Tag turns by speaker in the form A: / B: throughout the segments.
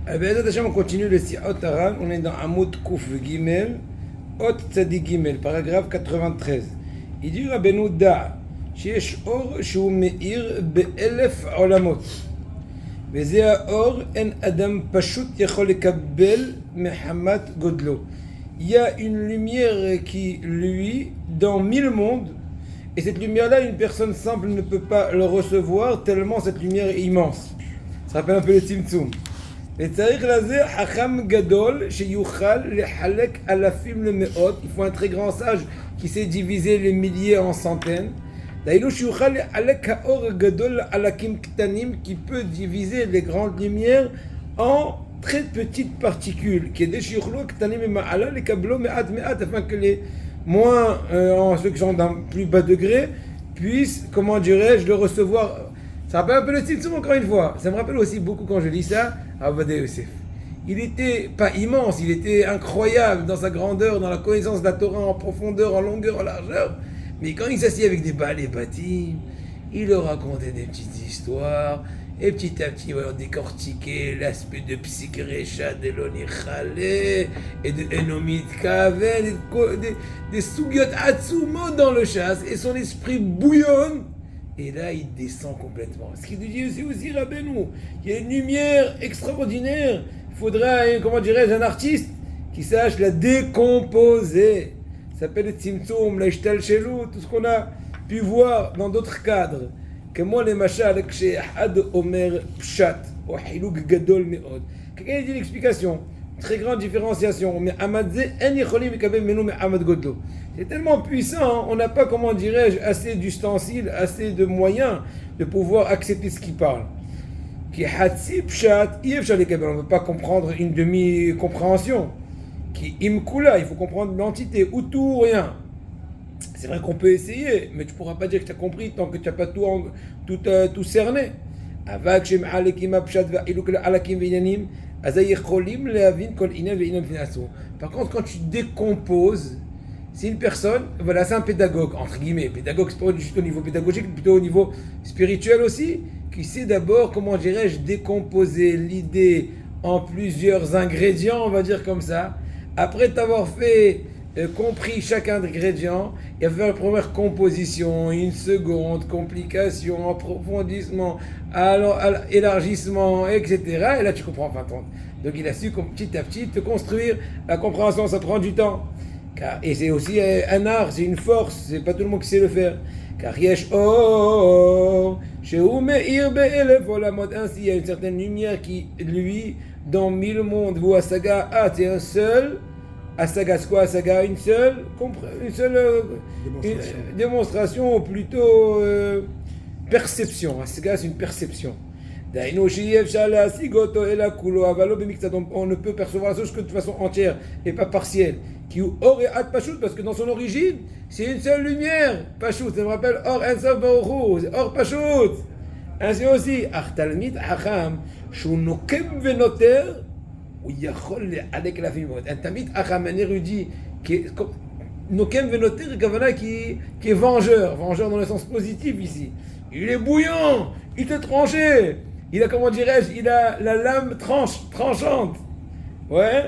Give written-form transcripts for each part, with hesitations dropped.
A: Bezat Hashem, on continue le Si'ot Aran. On est dans Amoud Kouf Gimel, Ot Tzadik Gimel, paragraphe 93. Il dit Rabbeinu Da, שיש אור שהוא מאיר באלף עולמות. וזה האור אין אדם פשוט יכול לקבל מחמת גודלו. Il y a une lumière qui lui dans 1000 mondes, et cette lumière-là, une personne simple ne peut pas le recevoir tellement cette lumière est immense. Ça rappelle un peu le Tzimtzum. וצריך לזה חכם גדול שיוכל לחלק אלפים למאות. Il faut un très grand sage qui sait diviser les milliers en centaines. דהיינו שיוכל לחלק האור הגדול לחלקים קטנים, qui peut diviser les grandes lumières en très petites particules. כדי שיוכלו הקטנים ממעלה לקבלו מעט מעט, afin que les moins, ceux qui sont d'un plus bas degré, puissent, comment dirais-je, le recevoir. Ça rappelle un peu le Tzimtzum encore une fois. Ça me rappelle aussi beaucoup quand je lis ça, Avadé Yosef. Il était pas immense, il était incroyable dans sa grandeur, dans la connaissance de la Torah en profondeur, en longueur, en largeur. Mais quand il s'assied avec des balais bâtis, il leur racontait des petites histoires, et petit à petit, il va décortiquer l'aspect de Psykrecha, de l'Onichale, et de Enomit Kaven, des Sugyot Atsumot dans le chasse, et son esprit bouillonne. Et là, il descend complètement. Ce qu'il nous dit aussi Rabbeinu, il y a une lumière extraordinaire. Il faudrait, comment dirais-je, un artiste qui sache la décomposer. Ça s'appelle le Tzimtzum, la Ishtal Shelou, tout ce qu'on a pu voir dans d'autres cadres. Que moi, les machal, Had Omer Pshat, ou Hilouk Gadol Meod. Quelqu'un a dit une explication, une très grande différenciation. Mais Amadze, En Yecholim Mekabel Menu Me Amad Godlo. C'est tellement puissant, on n'a pas, comment dirais-je, assez d'ustensiles, assez de moyens de pouvoir accepter ce qu'il parle. Qui Hatsi Pshat, on ne peut pas comprendre une demi-compréhension. Qui Imkula, il faut comprendre l'entité, ou tout ou rien. C'est vrai qu'on peut essayer, mais tu ne pourras pas dire que tu as compris tant que tu n'as pas tout cerné. Par contre, quand tu décomposes, c'est une personne, voilà, c'est un pédagogue, entre guillemets. Pédagogue, c'est pas juste au niveau pédagogique, plutôt au niveau spirituel aussi, qui sait d'abord, comment dirais-je, décomposer l'idée en plusieurs ingrédients, on va dire comme ça. Après t'avoir fait, compris chaque ingrédient, il va faire une première composition, une seconde, complication, approfondissement, élargissement, etc. Et là, tu comprends enfin ton. Donc, il a su petit à petit te construire. La compréhension, ça prend du temps. Et c'est aussi un art, c'est une force, c'est pas tout le monde qui sait le faire. Car yesh or, shehu me'ir be'elef olamot. Ainsi, il y a une certaine lumière qui, lui, dans 1000 mondes, vous, Asaga, c'est un seul. Asaga, c'est quoi Asaga? Une seule démonstration, ou plutôt perception. Asaga, c'est une perception. On ne peut percevoir la chose que de façon entière et pas partielle. Parce que dans son origine, c'est une seule lumière. Pashut, ça me rappelle Or Ensof Baruch Hu, Or Pashut. Ainsi aussi, Talmid Hacham, Shunokem Venoter, ou Yachol avec la fimot. Un Talmid Hacham, un érudit qui est Nokem Venoter, qui est vengeur dans le sens positif ici. Il est bouillant, il te tranché. Il a, comment dirais-je, il a la lame tranchante. Ouais.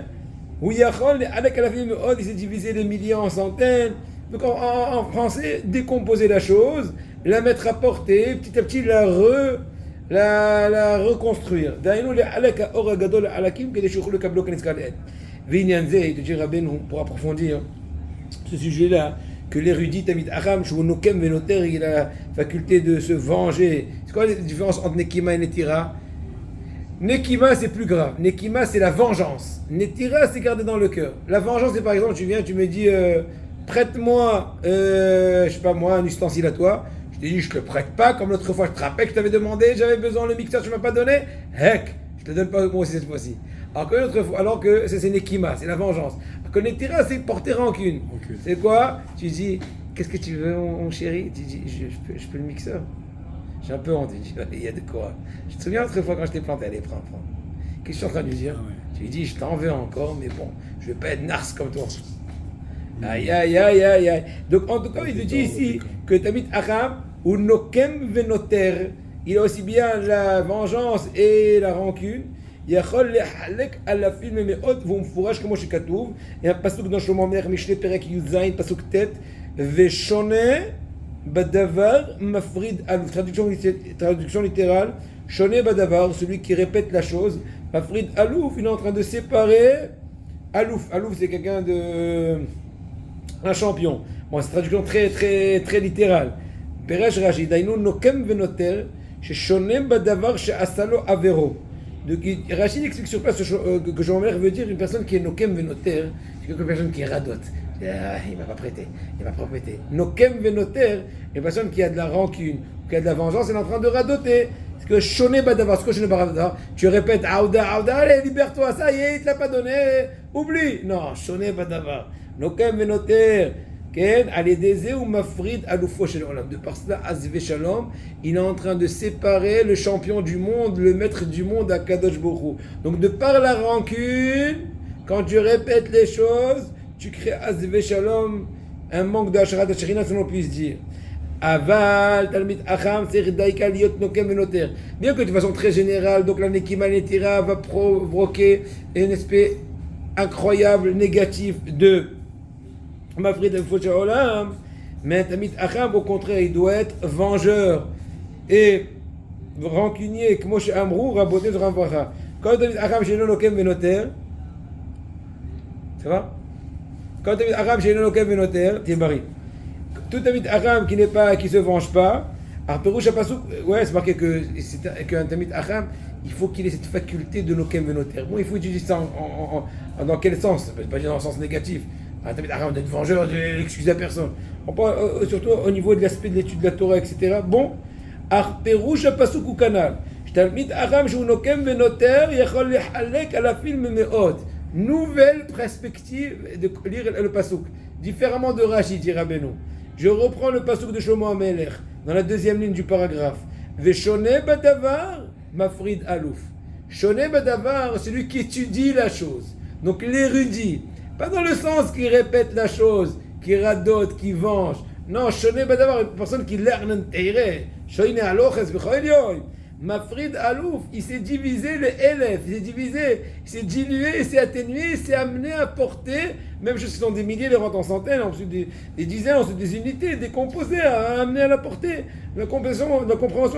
A: Où Yachol, avec la film, il s'est divisé les milliers en centaines. Donc en français, décomposer la chose, la mettre à portée, petit à petit la reconstruire. D'ailleurs, pour approfondir ce sujet-là, que l'érudit Tamid Acham, Shunokem Venoter, il a la faculté de se venger. C'est quoi la différence entre Nekima et Netira? Nekima, c'est plus grave. Nekima, c'est la vengeance. Netira, c'est gardé dans le cœur. La vengeance, c'est par exemple, tu viens, tu me dis, prête-moi, je sais pas moi, un ustensile à toi. Je te dis, je te le prête pas, comme l'autre fois, je te rappelle que je t'avais demandé, j'avais besoin le mixeur, tu m'as pas donné. Heck, je te donne pas moi aussi cette fois-ci. Alors que c'est Nekima, c'est la vengeance. Alors que Netira, c'est porter rancune. Okay. C'est quoi? Tu dis, qu'est-ce que tu veux, mon chéri? Tu dis, je peux le mixeur. J'ai un peu honte, il y a de quoi. Je te souviens l'autre fois quand je t'ai planté, allez, prends. Qu'est-ce que je suis en train de lui dire? Tu lui dis, je t'en veux encore, mais bon, je vais pas être narce comme toi. Aïe. Donc en tout cas, il te dit ici que Tamid Acham, ou Nokem Venoter, il a aussi bien la vengeance et la rancune, יכול לחלק אלפים ומאות והוא מפורש כמו שכתוב. Il y a un pasuk dans שלמה המלך, משלי פרק י"ז, פסוק ט', ושונה בדבר מפריד אלוף. Traduction littérale, שונה בדבר, celui qui répète la chose, מפריד אלוף, il est en train de séparer Alouf. Alouf, c'est quelqu'un de... un champion. Bon, c'est une traduction très littérale. Peresh Rashi, Dainu nokem venoter, sheshonem badavar she'asalo avero. Donc, Rashi explique sur place que Jean-Mère veut dire une personne qui est nokem venoter, c'est une personne qui est radote. Il ne va pas prêter. Nokem venoter, une personne qui a de la rancune, qui a de la vengeance, elle est en train de radoter. Parce que shoné badavar, ce que shoné badavar, tu répètes Aouda, allez, libère-toi, ça y est, il te l'a pas donné, oublie. Non, shoné badavar. Nokem venoter, ken, al-yedeze ou mafrid aloufo shel olam. De par cela, Azve Shalom, il est en train de séparer le champion du monde, le maître du monde à Kadosh Borou. Donc, de par la rancune, quand tu répètes les choses, tu crées Azve Shalom, un manque d'Asharat Asherina, si l'on puisse dire. Aval, Talmid Acham, Serdaika, Liot, Nokem, Venoter. Bien que de façon très générale, donc la Nekima Netira va provoquer un aspect incroyable, négatif de Mafrid Fosha Olam, mais Talmid Acham, au contraire, il doit être vengeur et rancunier, comme Moshe Amrou, Raboté de Ramvacha. Quand Talmid Acham, Shelo, Nokem, Venoter, ça va? Quand Talmid Acham, Shelo, Nokem, Venoter, t'es barré. Tout Tamid Acham qui se venge pas, alors Perouche Pasuk, ouais, c'est marqué qu'un Tamid Acham, il faut qu'il ait cette faculté de Nokem Venoter. Bon, il faut utiliser ça dans quel sens? Pas dire dans le sens négatif. Un Tamid Acham d'être vengeur, de l'excuser à personne. On parle surtout au niveau de l'aspect de l'étude de la Torah, etc. Bon, alors Perouche Pasuk ou Canal. Tamid Acham, je Nokem Venoter, Yachol Lehalek à la film Meot. Nouvelle perspective de lire le Pasuk. Différemment de Rashi, dit Rabbeinu. Je reprends le pasuk de Shlomo HaMelech dans la deuxième ligne du paragraphe. Veshone badavar mafrid alouf. Shone badavar, celui qui étudie la chose. Donc l'érudit. Pas dans le sens qui répète la chose, qui radote, qui venge. Non, shone badavar, une personne qui lerne teire. Shoine aloches b'choel yoy. Mafrid Alouf, il s'est divisé le élève, il s'est dilué, il s'est atténué, il s'est amené à porter, même chose qui sont des milliers, les rentrent en centaines, ensuite des dizaines, ensuite des unités, des composés, à amener à la portée, la compréhension,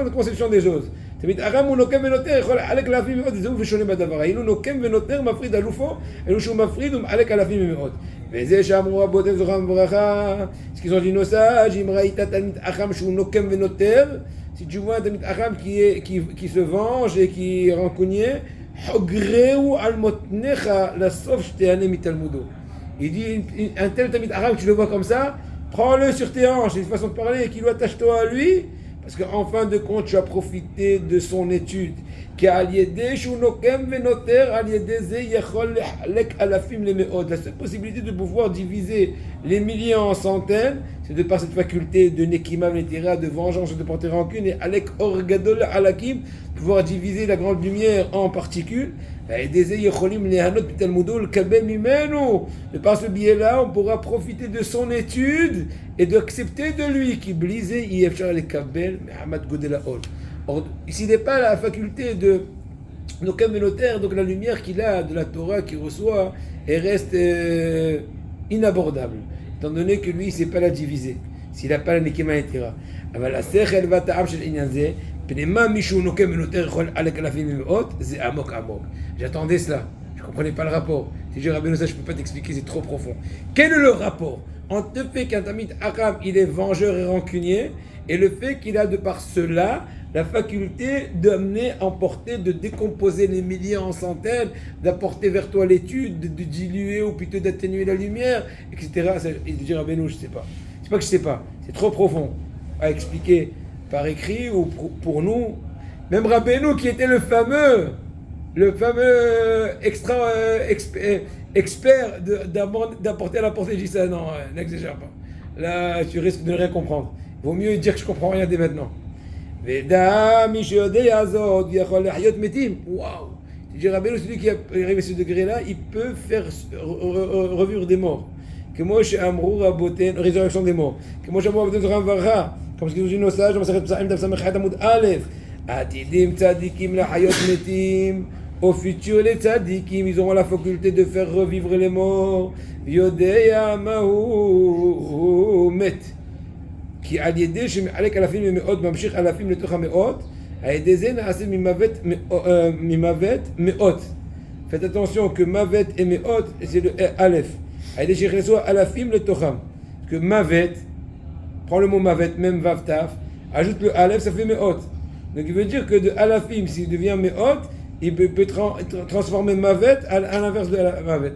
A: la conception des choses. תמיד ארם הוא נוקם ונותר, יכול לחלק אלפים ומאות, וזהו ושונה בדבר. היינו נוקם ונותר, מפריד אלופו, אלו שהוא מפריד ומחלק אלפים ומאות. וזה שאמרו רבותינו זכרם לברכה, ce qu'ils ont dit nos sages, אם ראית תלמיד חכם שהוא נוקם ונותר, si tu vois un תלמיד חכם qui se venge et qui est rancunier, חוגרהו על מותניך לסוף שתהנה מתלמודו. Il dit, un tel תלמיד חכם, tu le vois comme ça, prends-le sur tes hanches, c'est une façon de parler, qu'il attache-toi à lui, parce qu'en fin de compte, tu as profité de son étude. La seule possibilité de pouvoir diviser les milliers en centaines, c'est de par cette faculté de Nekima Netira, de vengeance, de porter rancune, et Alek Orgadol Alakim, pouvoir diviser la grande lumière en particules. De par ce biais-là, on pourra profiter de son étude et d'accepter de lui qui blisait Yefchar le Kabel, Muhammad Godelaol. Or, s'il n'est pas la faculté de nos communautaires, donc la lumière qu'il a de la Torah qu'il reçoit, elle reste inabordable, étant donné que lui, il ne sait pas la diviser, s'il n'a pas la Nekema Etira. J'attendais cela, je ne comprenais pas le rapport. Si je rappelle ça, je ne peux pas t'expliquer, c'est trop profond. Quel est le rapport entre le fait qu'un Tamid Aram, il est vengeur et rancunier, et le fait qu'il a de par cela la faculté d'amener, emporter, de décomposer les milliers en centaines, d'apporter vers toi l'étude, de diluer ou plutôt d'atténuer la lumière, etc. Et de dire, ah ben non, je ne sais pas. C'est pas que je ne sais pas, c'est trop profond à expliquer par écrit ou pour nous. Même Rabbeinu qui était le fameux expert d'apporter à la portée, je dis ça, non, n'exagère pas. Là, tu risques de ne rien comprendre. Il vaut mieux dire que je ne comprends rien dès maintenant. Waouh! Tu dis, Rabbeinu, celui qui est arrivé à ce degré-là, il peut faire revivre des morts. Que moi, chez Amrou, Raboten, résurrection des morts. Que moi, chez Amrou, Raboten, Ramvara. Comme ce qu'ils ont dit nos sages, on va s'arrêter Psahim, Daf Samech, Hamoud Aleph. Atidim, Tzadikim, la Hayot Metim. Au futur, les tzadikim, ils auront la faculté de faire revivre les morts. Yodeya mahu met. Qui a l'idée, je m'alek à la film meot, mamshich à la film le tocha meot. A yedé ze naase mimavet meot. Faites attention que mavet et meot, c'est le aleph. A yedé je à la film le tocha. Que mavet, prends le mot mavet, même vavtaf, ajoute le aleph, ça fait meot. Donc il veut dire que de alafim, s'il devient meot, il peut transformer mavet à l'inverse de mavet.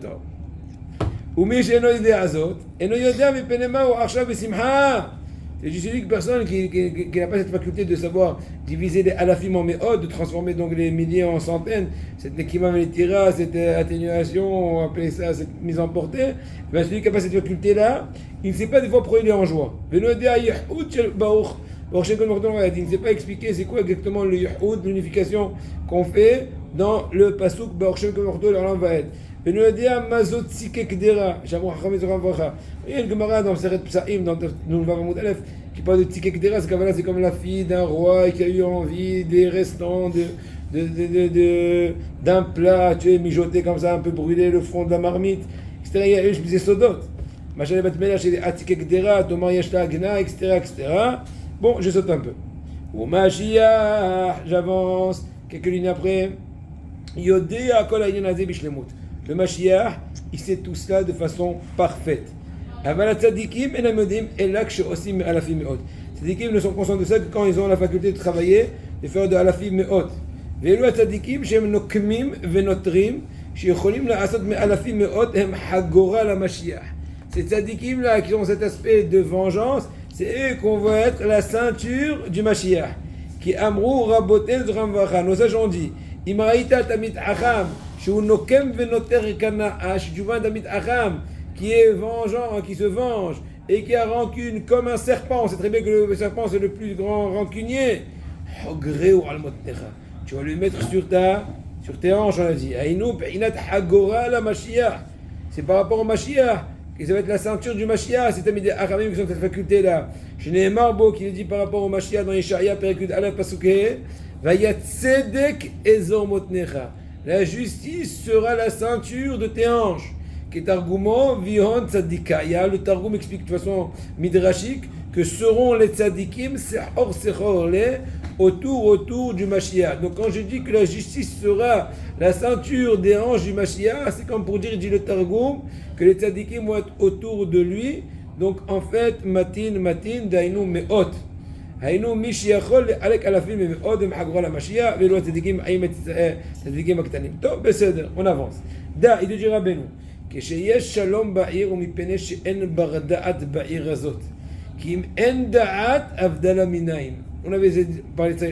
A: ומי שאינו יודע זאת, אינו יודע מפני מה הוא עכשיו בשמחה. C'est juste une personne qui n'a pas cette faculté de savoir diviser les alafim en méodes, de transformer donc les milliers en centaines, cette nekima melitira, cette atténuation, on appelle ça cette mise en portée, ben celui qui n'a pas cette faculté-là, il ne sait pas des fois pourquoi il est en joie. Il ne sait pas expliquer c'est quoi exactement le yuhud, l'unification qu'on fait dans le pasuk Baruch Shem Kemordo l'Olam Vaed. Il y a une Gemara dans Seret Psaim, dans Nulva Vamoud Aleph, qui parle de Tzikek Dera, c'est comme la fille d'un roi qui a eu envie des restants d'un plat, tu sais, mijoté comme ça, un peu brûlé le fond de la marmite, etc. Il y a eu, je disais Sodot. Machin Bat Melach, c'est Atikek Dera, Tomar Yashta Agna, etc. Bon, je saute un peu. Ou Mashiach, j'avance, quelques lignes après. Yodea Kol Ayin Azeh Bishlemut. Le Mashiach, il sait tout cela de façon parfaite. Aval tzadikim enam yodim ela ksheosim me'alafim me'ot. Tzadikim ne sont conscients de ça que quand ils ont la faculté de travailler, de faire de alafim me'ot. Ve'elu tzadikim shem nokmim ve'notrim sheyocholim la'asot me'alafim me'ot hem hagora la Mashiach. Ces tzadikim là qui ont cet aspect de vengeance, c'est eux qu'on va être la ceinture du Mashiach. Qui amrou raboten zramvacha. Nos sages ont dit, imraïta tamit acham. Si tu vois un Damit Acham qui est vengeant, qui se venge et qui a rancune comme un serpent, c'est très bien que le serpent c'est le plus grand rancunier. Tu vas lui mettre sur tes hanches, on a dit. C'est par rapport au Mashiach, que ça va être la ceinture du Mashiach, c'est Tamid Achamim qui ont cette faculté-là. Je n'ai Marbo qui le dit par rapport au Mashiach dans Yeshaïa, Perikud Aleph Pasukeh, Vayatzedek Ezor Motnecha. La justice sera la ceinture de tes hanches. Qui est Targumon, Vihon Tzadikaya. Le Targum explique de façon midrashique que seront les tzadikim, Sehor Sehor le, autour du Mashiach. Donc quand je dis que la justice sera la ceinture des hanches du Mashiach, c'est comme pour dire, dit le Targum, que les tzadikim vont être autour de lui. Donc en fait, Matin, Dainu Me'ot. היינו מי שיכול לחלק אלפים ומאות ומחגרו על המשיח ואלו הצדיקים הקטנים. טוב, בסדר, on avance. דע, il te dit רבנו, כשיש שלום בעיר ומפני שאין בר דעת בעיר הזאת. כי אם אין דעת, הבדלה מנין. On avait parlé de ça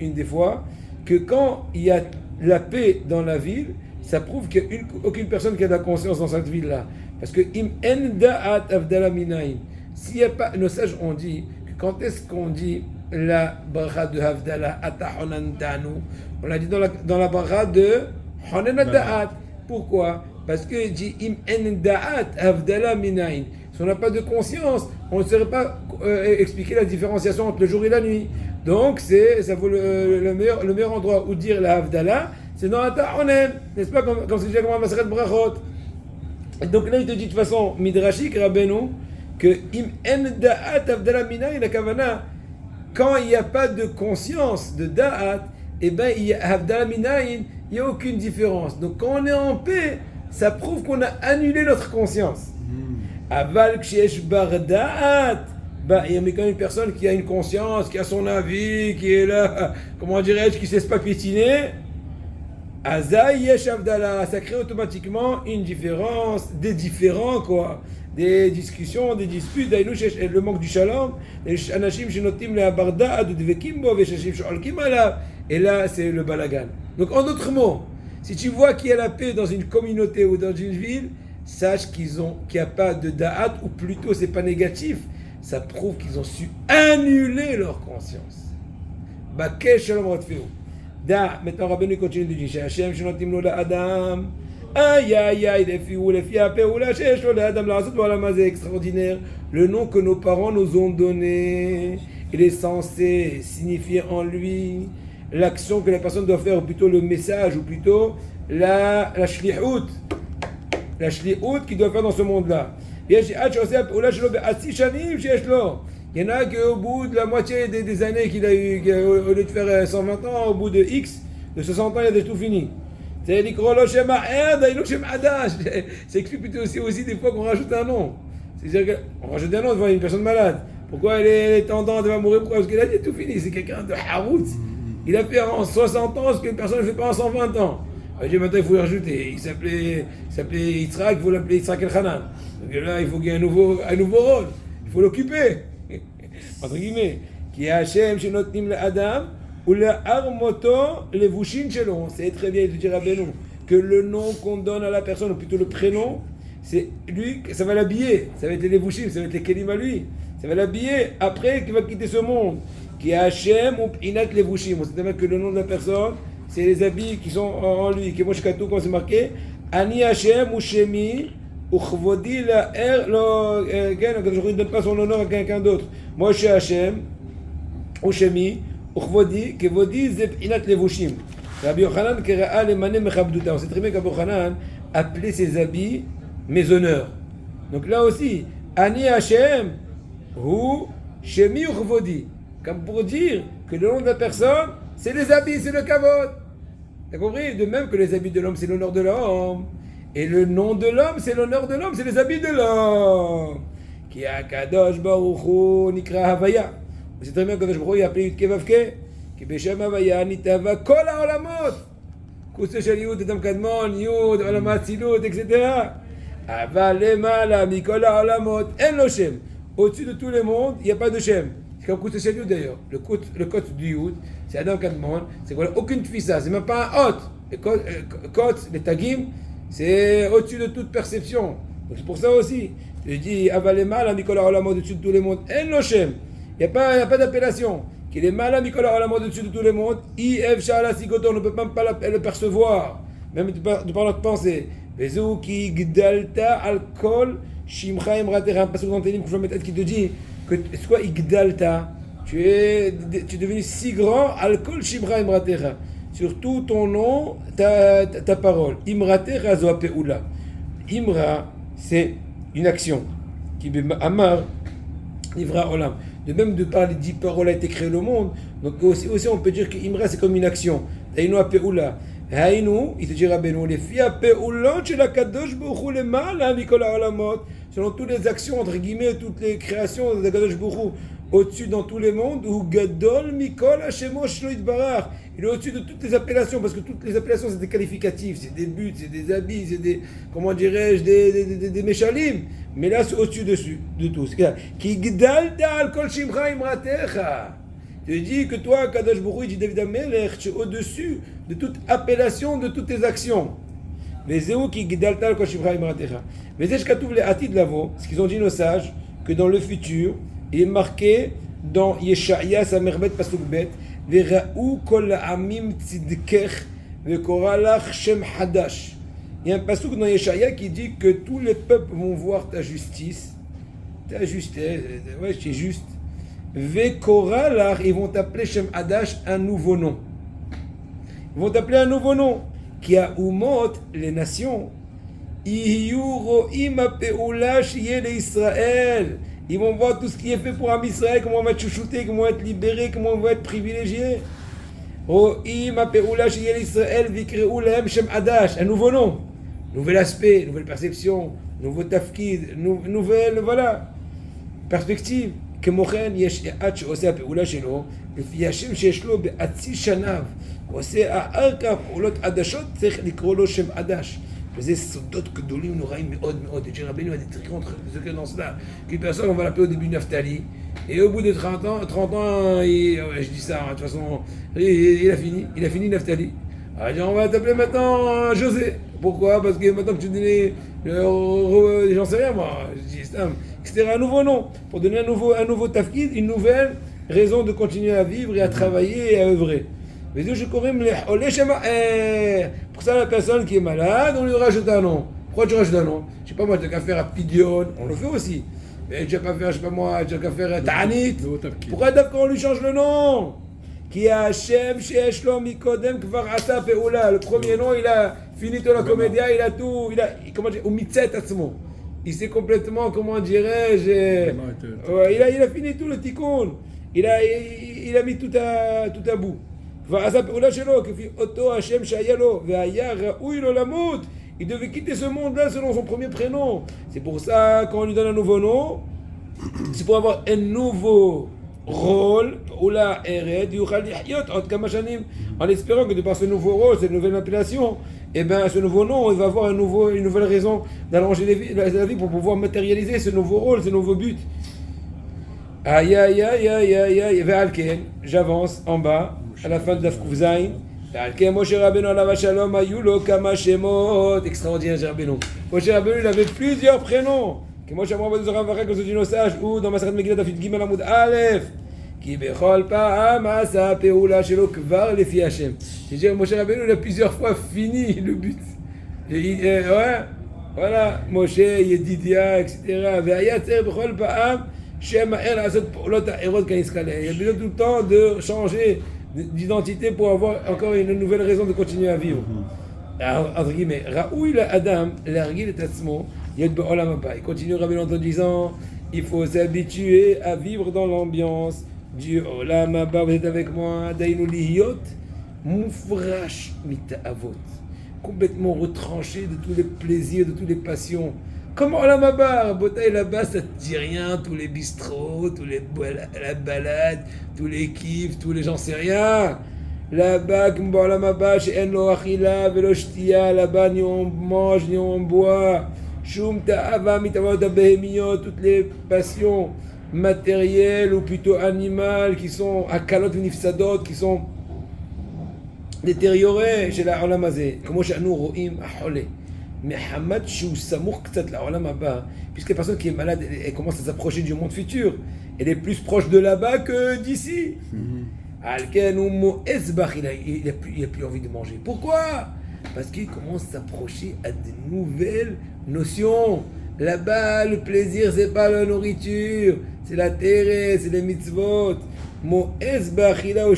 A: une des fois, que quand il y a la paix dans la ville, ça prouve qu'il n'y a aucune personne qui a de la conscience dans cette ville-là. Parce que im en da'at avdala minayin. S'il n'y a pas, nos sages ont dit, quand est-ce qu'on dit la bracha de Havdala ata honantanu? On l'a dit dans la bracha de honanada'at. Pourquoi? Parce que dit im en da'at Havdala minayin. Si on n'a pas de conscience, on ne saurait pas expliquer la différenciation entre le jour et la nuit. Donc ça vaut le meilleur endroit où dire la Havdala, c'est dans ata honan, n'est-ce pas, comme c'est déjà comme un maseret brachot. Et donc là il te dit de toute façon midrashik Rabbeinu que im en da'at Havdala minayin, la kavana, quand il n'y a pas de conscience de da'at, et ben il y a Havdala minayin, il n'y a aucune différence. Donc quand on est en paix, ça prouve qu'on a annulé notre conscience. Aval kshesh bar da'at, bah il y a quand même une personne qui a une conscience, qui a son avis, qui est là, comment dirais-je, qui ne cesse pas piétiner. Azaï yesh Havdala, ça crée automatiquement une différence, des différents quoi. Des discussions, des disputes, le manque du shalom, et là c'est le balagan. Donc en d'autres mots, si tu vois qu'il y a la paix dans une communauté ou dans une ville, sache qu'il n'y a pas de da'at, ou plutôt c'est pas négatif, ça prouve qu'ils ont su annuler leur conscience. Bakesh shalom rotfeu. Da, maintenant Rabbeinu continue de dire, Hashem shenotim lo la'adam. Aïe aïe aïe, c'est extraordinaire. Le nom que nos parents nous ont donné, il est censé signifier en lui l'action que la personne doit faire, ou plutôt le message, ou plutôt la shli'ut. La shli'ut qu'il doit faire dans ce monde-là. Il y en a qu'au bout de la moitié des années qu'il a eu, au lieu de faire 120 ans, au bout de X, de 60 ans, il a déjà tout fini. C'est ça explique plutôt aussi des fois qu'on rajoute un nom. C'est-à-dire qu'on rajoute un nom devant une personne malade. Pourquoi elle est tendante, elle va mourir? Pourquoi? Parce qu'il a dit tout fini. C'est quelqu'un de harout. Il a fait en 60 ans ce qu'une personne ne fait pas en 120 ans. Maintenant, il faut y rajouter. Il s'appelait Yitzhak, il faut l'appeler Yitzhak El-Hanan. Donc là, il faut qu'il y ait un nouveau rôle. Il faut l'occuper. Entre guillemets. Qui est Hachem, chez notre Nim Adam, ou le Armoto, les Vushin Shelo. On sait très bien, il te dira Benou, que le nom qu'on donne à la personne, ou plutôt le prénom, c'est lui, ça va l'habiller. Ça va être les Levushim, ça va être les Kelim à lui. Ça va l'habiller après qu'il va quitter ce monde. Qui est Hachem ou Inat Levushim. On sait très bien que le nom de la personne, c'est les habits qui sont en lui. Qui moi, Katou, quand c'est marqué, Ani Hachem ou Shemi, ou Chvodi la Er, je ne donne pas son honneur à quelqu'un d'autre. Moi, je suis Hachem, ou Shemi, ou Chvodi, Kevodi, Zeb Inat Levushim. Rabbi Yochanan, Kera'a, Lemane, Mechabduta. On sait très bien qu'Rabbi Yochanan appelait ses habits mes honneurs. Donc là aussi, Ani Hachem, ou Shemi, ou Chvodi. Comme pour dire que le nom de la personne, c'est les habits, c'est le kavod. T'as compris? De même que les habits de l'homme, c'est l'honneur de l'homme. Et le nom de l'homme, c'est l'honneur de l'homme, c'est les habits de l'homme. Qui a Kadosh Baruch Hu Nikra Havaya. C'est très bien que Kadosh Baruch Hu a appelé Yud Kevavke. Qui Beshem Havaya Nitava Kol HaOlamot. Kousse Shel Yud Edam Kadmon, Yud, Olam HaTzilut, etc. Aval Lemala Mikol HaOlamot. En Lo Shem. Au-dessus de tous les mondes, il n'y a pas de Shem. C'est comme Kousse Shel Yud d'ailleurs. Le côte du Yud, c'est Adam Kadmon. C'est quoi? Aucune tfissa, c'est même pas un hot. Les côtes, les tagim, c'est au-dessus de toute perception. Donc c'est pour ça aussi. Je dis, Avalema, la Mikola Olamot au-dessus de tous les mondes. En Lochem. Il n'y a pas d'appellation. Qu'il est mal à Mikola Olamot au-dessus de tous les mondes. Iev Shala Sigoto, on ne peut même pas le percevoir. Même de par notre pensée. Vezou ki gdalta al kol shimcha imratera. Parce que dans Télim, qui te dit que c'est quoi Igdalta? Tu es devenu si grand al kol shimcha imratera. Surtout ton nom, ta parole. Imratera zo peula. Imra, c'est une action qui Amar Nivra Olam. De même, de par les 10 paroles a été créé le monde. Donc aussi on peut dire que Imra c'est comme une action. Haïnou a peula. Haïnou, il te dira Benou, les filles a peulot chez la Kadosh Baruch Hu le mal, Mikola Olamot. Selon toutes les actions, entre guillemets, toutes les créations de la Kadosh Baruch Hu, au-dessus dans tous les mondes, ou Gadol Mikol Hashemo Shlo Yitbarach. Il est au-dessus de toutes les appellations, parce que toutes les appellations c'est des qualificatifs, c'est des buts, c'est des habits, c'est des, comment dirais-je, des méchalim. Mais là c'est au-dessus de tout. Ki Gdalta al Kol Shimcha Imratecha. Je dis que toi, Kadosh Baruch Hu, dit David HaMelech, tu es au-dessus de toute appellation, de toutes tes actions. Vezeu ki Gdalta al Kol Shimcha Imratecha. Vezeh Katuv le Atid Lavo, ce qu'ils ont dit nos sages, que dans le futur, il est marqué dans Yeshaya Samerbet Pasuk Bet, Vera'u kol amim tzidkech vekoralach shem hadash. Il y a un pasuk dans Yeshaya qui dit que tous les peuples vont voir ta justice. Ta justesse, ouais, c'est juste. Vekoralach, ils vont t'appeler Shem Hadash, un nouveau nom. Ils vont t'appeler un nouveau nom. Qui a umot, les nations. Ihiyu ro'im ha'pe'ula shiye l'Israël. Ils vont voir tout ce qui est fait pour Am Israël, comment on va être chouchouté, comment on va être libéré, comment on va être privilégié. Ro'im ha'pe'ula shiye l'Israël vikre'u lahem Shem Hadash, un nouveau nom. Nouvel aspect, nouvelle perception, nouveau tafkid, nouvelle, voilà, perspective. כמוכן יש עד שעושה הפעולה שלו לפי השם שיש לו בעצי שניו ועושה אחר כך פעולות עדשות צריך לקרוא לו שם עדש וזה סודות גדולים נוראים מאוד מאוד. Et Rabbeinu a des très grands secrets dans cela. Qu'une personne on va l'appeler au début Naphtali et au bout de 30 ans je dis ça de toute façon il a fini Naphtali. Alors on va t'appeler maintenant José. Pourquoi? Parce que maintenant que tu donnes j'en sais rien moi, je dis ça, etc. Un nouveau nom, pour donner un nouveau tafkid, une nouvelle raison de continuer à vivre et à travailler et à œuvrer. Mais je pour ça la personne qui est malade, on lui rajoute un nom. Pourquoi tu rajoutes un nom? Je sais pas moi, tu as qu'à faire à Pidion, on le fait aussi. Mais tu n'as pas faire, je sais pas moi, tu as qu'à faire Ta'anit. Pourquoi d'accord on lui change le nom? Ki Hashem sheyesh lo mikodem kvar asa pe'ula. Le premier nom, il a fini toute la comédia, il a tout, comment dire, au mitzet atzmo. Il s'est complètement, comment dirais-je, il a fini tout le tikkun. Il a mis tout à bout. כבר עשה פעולה שלו, כפי אותו השם שהיה לו, והיה ראוי לו למות. Il devait quitter ce monde-là selon son premier prénom. C'est pour ça, quand on lui donne un nouveau nom, c'est pour avoir un nouveau rôle, פעולה ארד, יוכל לחיות עוד כמה שנים, en espérant que de par ce nouveau rôle, cette nouvelle appellation, et bien ce nouveau nom, il va avoir une nouvelle raison d'allonger la vie pour pouvoir matérialiser ce nouveau rôle, ce nouveau but. Aïe, aïe, aïe, aïe, aïe, aïe, Ve'alken, j'avance en bas, à la fin de Daf Kuf Zayin. Ve'alken, Moshe Rabbeinu alav shalom, ayu lo kama shemot. Extraordinaire, Moshe Rabbeinu. Moshe Rabbeinu, il avait plusieurs prénoms. Que Moshe Rabbeinu nous aura varak dans une osage, ou dans Maseret Megillah Dafit Gimel Amud Aleph. Ki bechol pa'am asa pe'ula shelo kvar lefi Hashem. C'est-à-dire, Moshe Rabbeinu, il a plusieurs fois fini le but. Ouais, voilà, Moshe, Yedidia, etc. Ve'aya tzer bechol pa'am. Il y a besoin tout le temps de changer d'identité pour avoir encore une nouvelle raison de continuer à vivre. Entre guillemets, Raoul Adam, l'argil est atzmo, il continue Rabbi en disant il faut s'habituer à vivre dans l'ambiance du Olam Haba. Vous êtes avec moi, Dainu Lihiyot, Moufrash Mitavot, complètement retranché de tous les plaisirs, de toutes les passions. Comment Olam Haba, Botaï là-bas, ça te dit rien, tous les bistrots, la balade, tous les kiffs, tous les j'en sais rien. Là-bas, comme Olam Haba, chez Enlo Achila, Velo Shtia, là-bas, ni on mange, ni on boit. Shum Ta'ava, Mitavot Abehemiyot, toutes les passions matérielles ou plutôt animales qui sont Akalot Nifsadot, qui sont détériorées chez la Olam Hazé. Comment chez nous, Ro'im, Aholé. Mais Hamad Shou Samour Ktsat la Olam Haba, puisque la personne qui est malade, elle commence à s'approcher du monde futur. Elle est plus proche de là-bas que d'ici. Alken ou Mo'ezbach, il a plus envie de manger. Pourquoi? Parce qu'il commence à s'approcher à de nouvelles notions. Là-bas, le plaisir, c'est pas la nourriture, c'est la terre, c'est les mitzvot. Mo'ezbach, il a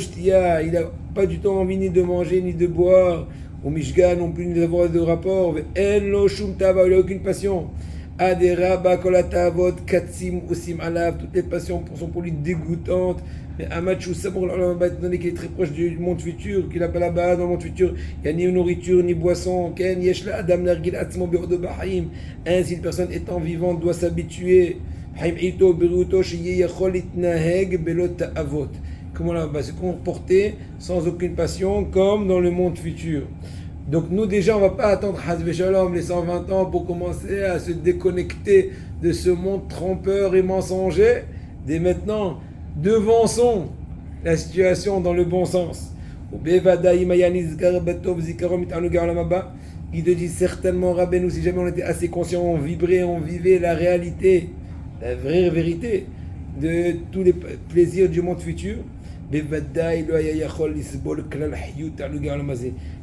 A: pas du tout envie ni de manger ni de boire. Au Mishgan non plus d'avoir de rapport, il n'a aucune passion. Adera, Bakolatavot, Katsim, Osim Alav, toutes les passions sont pour lui dégoûtantes. Mais Amachou Samour, étant donné qu'il est très proche du monde futur, qu'il n'a pas là-bas dans le monde futur, il n'y a ni nourriture ni boisson. Ken Yeshla Adam Nergil Atzmo Be'odo Bahim. Ainsi, une personne étant vivante doit s'habituer. Haim Ito Beruto Sheye Yachol Itnaheg Belot Avot. Comment on va se comporter sans aucune passion comme dans le monde futur. Donc nous déjà on ne va pas attendre Hazve Shalom les 120 ans pour commencer à se déconnecter de ce monde trompeur et mensonger. Dès maintenant, devançons la situation dans le bon sens. Il te dit certainement Rabbeinu, si jamais on était assez conscient, on vibrait, on vivait la réalité, la vraie vérité de tous les plaisirs du monde futur.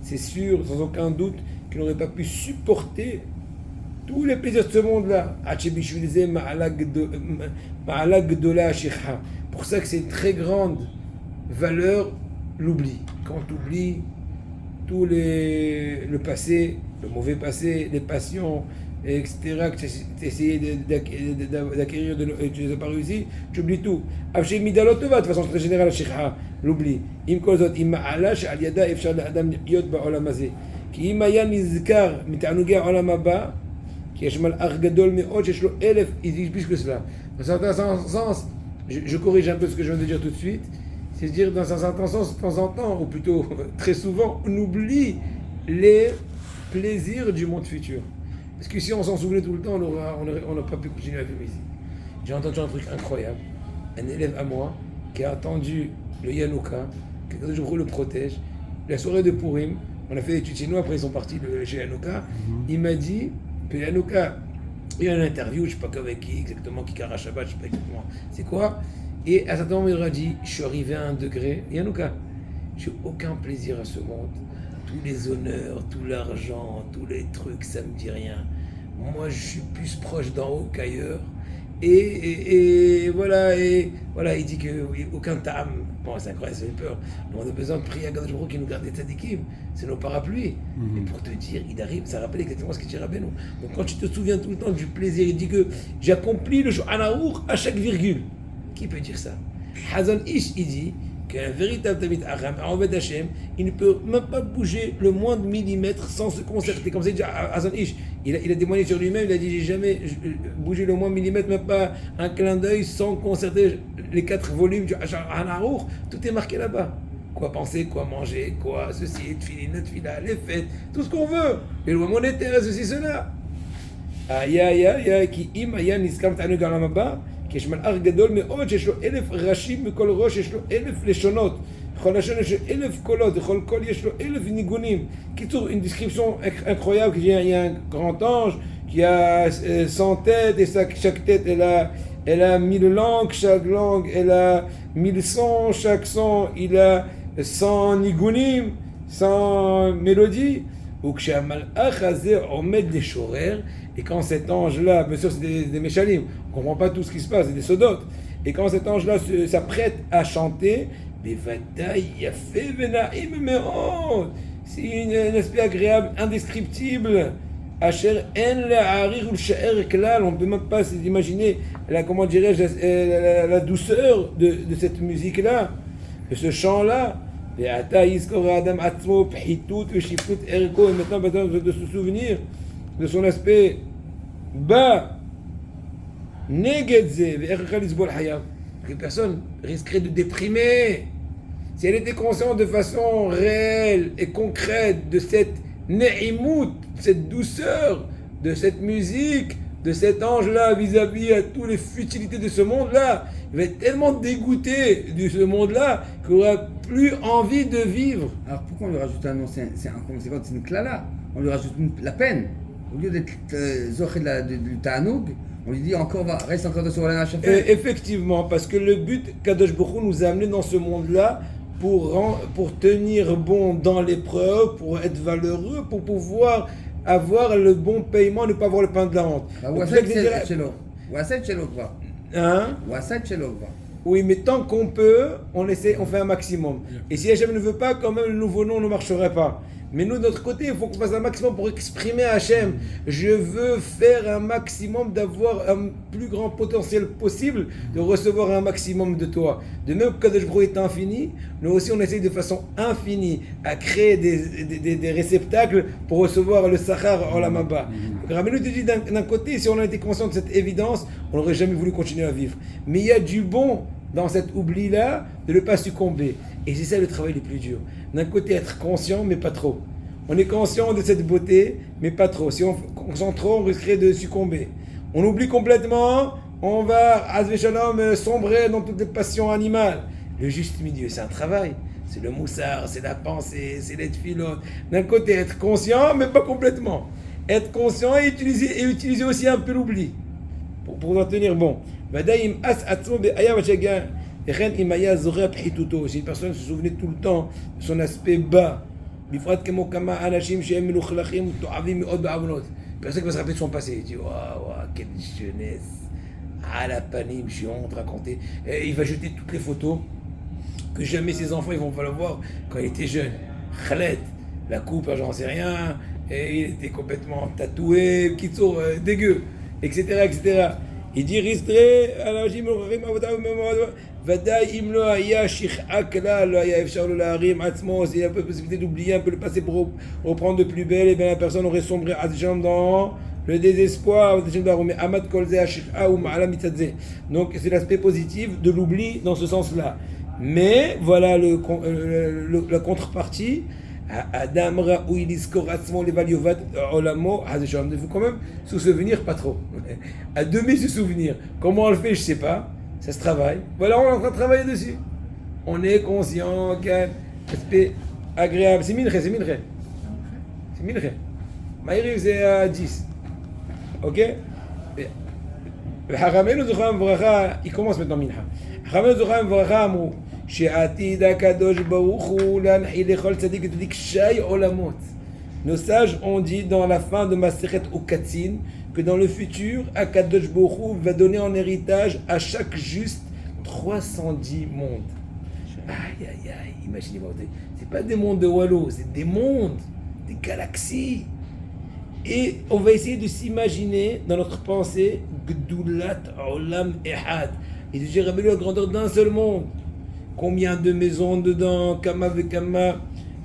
A: C'est sûr, sans aucun doute, qu'il n'aurait pas pu supporter tous les plaisirs de ce monde-là. Pour ça que c'est une très grande valeur, l'oubli. Quand tu oublies tout le passé, le mauvais passé, les passions, etc., que tu essayais d'acquérir, tu ne les as pas réussi, tu oublies tout. De toute façon, très général, l'oubli. Im kozot, im ma'ala, she'al yada, efshar la'adam yot ba'olam hazeh. Ki im haya nizkar, mita'anugei ha'olam haba, ki yashmal ach gadol me'od, she'sh lo 1000, il dit plus que cela. Dans un certain sens, je corrige un peu ce que je viens de dire tout de suite, c'est-à-dire dans un certain sens, de temps en temps, ou plutôt très souvent, on oublie les plaisirs du monde futur. Parce que si on s'en souvenait tout le temps, on n'aurait pas pu continuer à vivre ici. J'ai entendu un truc incroyable. Un élève à moi qui a attendu le Yanouka, que je le protège. La soirée de Purim, on a fait des études chez nous, après ils sont partis chez Yanouka. Il m'a dit que Yanouka, il y a une interview, je ne sais pas avec qui exactement, qui Kara Shabbat, je ne sais pas exactement c'est quoi. Et à certains moments, il a dit, je suis arrivé à un degré, Yanouka, je n'ai aucun plaisir à ce monde. Tous les honneurs, tout l'argent, tous les trucs, ça me dit rien. Moi, je suis plus proche d'en haut qu'ailleurs. Et voilà, il dit que aucun ta'am, Bon, c'est incroyable, ça fait peur. Nous, on a besoin de prier à Kadosh Baruch Hu qui nous garde des tzadikim. C'est nos parapluies. Et pour te dire, il arrive, ça rappelle exactement ce que dit Rabbeinu. Donc quand tu te souviens tout le temps du plaisir, il dit que j'accomplis le Shulchan Aruch à chaque virgule. Qui peut dire ça? Hazon Ish, il dit qu'un véritable Tamid Chacham, un Oved Hashem, il ne peut même pas bouger le moindre millimètre sans se concerter. Comme ça, il dit Hazon Ish, il a témoigné sur lui-même, il a dit j'ai jamais bougé le moindre millimètre, même pas un clin d'œil sans concerter les 4 volumes du Shulchan Aruch. Tout est marqué là-bas. Quoi penser, quoi manger, quoi ceci, tefilin, tefila, les fêtes, tout ce qu'on veut. Les lois monétaires, ceci, cela. כי אם היה נזכר תענוג העולם הבא, כשיש מלאך גדול מאוד שיש לו 1000 ראשים בכל ראש, יש לו 1000 לשונות. בכל לשון יש לו 1000 קולות, בכל קול יש לו 1000 ניגונים. קיצור, une description incroyable, qu'il y a un grand ange qui a 100 têtes, et chaque tête elle a 1000 langues, chaque langue elle a 1000 sons, chaque son il a 100 ניגונים, 100 mélodies. וכשהמלאך הזה עומד לשורר, et quand cet ange-là, bien sûr c'est des méchalim, on ne comprend pas tout ce qui se passe, c'est des sodotes, et quand cet ange-là s'apprête à chanter, c'est un aspect agréable, indescriptible, on ne peut même pas s'imaginer comment dirais-je, la douceur de cette musique-là, de ce chant-là. Et maintenant, de se souvenir de son aspect bas, que personne risquerait de déprimer. Si elle était consciente de façon réelle et concrète de cette ne'imout, cette douceur, de cette musique, de cet ange-là vis-à-vis à toutes les futilités de ce monde-là, il va être tellement dégoûté de ce monde-là qu'il n'aura plus envie de vivre.
B: Alors pourquoi on lui rajoute un nom? C'est une klala. On lui rajoute la peine. Au lieu d'être zoché du ta'anoug, on lui dit reste encore de sur la nage.
A: Effectivement, parce que le but Kadosh Baruch Hu nous a amené dans ce monde-là pour tenir bon dans l'épreuve, pour être valeureux, pour pouvoir avoir le bon paiement, ne pas avoir le pain de la honte. Oui, mais tant qu'on peut, on fait un maximum. Et si Hachem ne veut pas, quand même le nouveau nom ne marcherait pas. Mais nous, de notre côté, il faut qu'on fasse un maximum pour exprimer à Hachem. Je veux faire un maximum, d'avoir un plus grand potentiel possible, de recevoir un maximum de toi. De même que Kadosh Baruch Hu est infini, nous aussi on essaye de façon infinie à créer des réceptacles pour recevoir le Sachar en la Maba. Rabbeinu te dit d'un côté, si on a été conscient de cette évidence, on n'aurait jamais voulu continuer à vivre. Mais il y a du bon dans cet oubli-là, de ne pas succomber. Et c'est ça le travail le plus dur. D'un côté, être conscient, mais pas trop. On est conscient de cette beauté, mais pas trop. Si on concentre trop, on risquerait de succomber. On oublie complètement, on va, Hazve Shalom, sombrer dans toutes les passions animales. Le juste milieu, c'est un travail. C'est le moussard, c'est la pensée, c'est les tefilot. D'un côté, être conscient, mais pas complètement. Être conscient et utiliser aussi un peu l'oubli. Pour pouvoir tenir bon. Si une personne se souvenait tout le temps de son aspect bas, personne qui va se rappeler de son passé, il dit waouh, quelle jeunesse, la panim, je suis honte de raconter. Et il va jeter toutes les photos que jamais ses enfants ils vont pas le voir quand il était jeune. Khaled, la coupe, j'en sais rien, et il était complètement tatoué, kitsour, dégueu, etc. Il dit risquerait à la gym Vadaï im lo haya shich'a kala lo haya efshar lo laharim atzmo, s'il y a un peu possibilité d'oublier un peu le passé pour reprendre de plus belle, et bien la personne aurait sombré dans le désespoir. Donc c'est l'aspect positif de l'oubli dans ce sens-là. Mais voilà la contrepartie. Adam Raoui Liskor Atzmo Levaliovat Olamo. Il faut quand même se souvenir, pas trop. À demi se souvenir. Comment on le fait, je sais pas. Ça se travaille. Voilà, on est en train de travailler dessus. On est conscient qu'un aspect agréable. C'est minche. Maïriv, c'est à 10. Ok? Il commence maintenant mincha. Haramenu Zocham Vracha Amrou. שעתיד הקדוש ברוך הוא להנחיל לכל צדיק וצדיק שי עולמות. Nos sages ont dit dans la fin de Maseret Ukatzin que dans le futur, Akadosh Baruch Hu va donner en héritage à chaque juste 310 mondes. Aïe, aïe, aïe, imaginez-vous, c'est pas des mondes de Wallo, c'est des mondes, des galaxies. Et on va essayer de s'imaginer dans notre pensée Gdulat Olam Ehad. Et de dire la grandeur d'un seul monde. Combien de maisons dedans, Kama Vekama,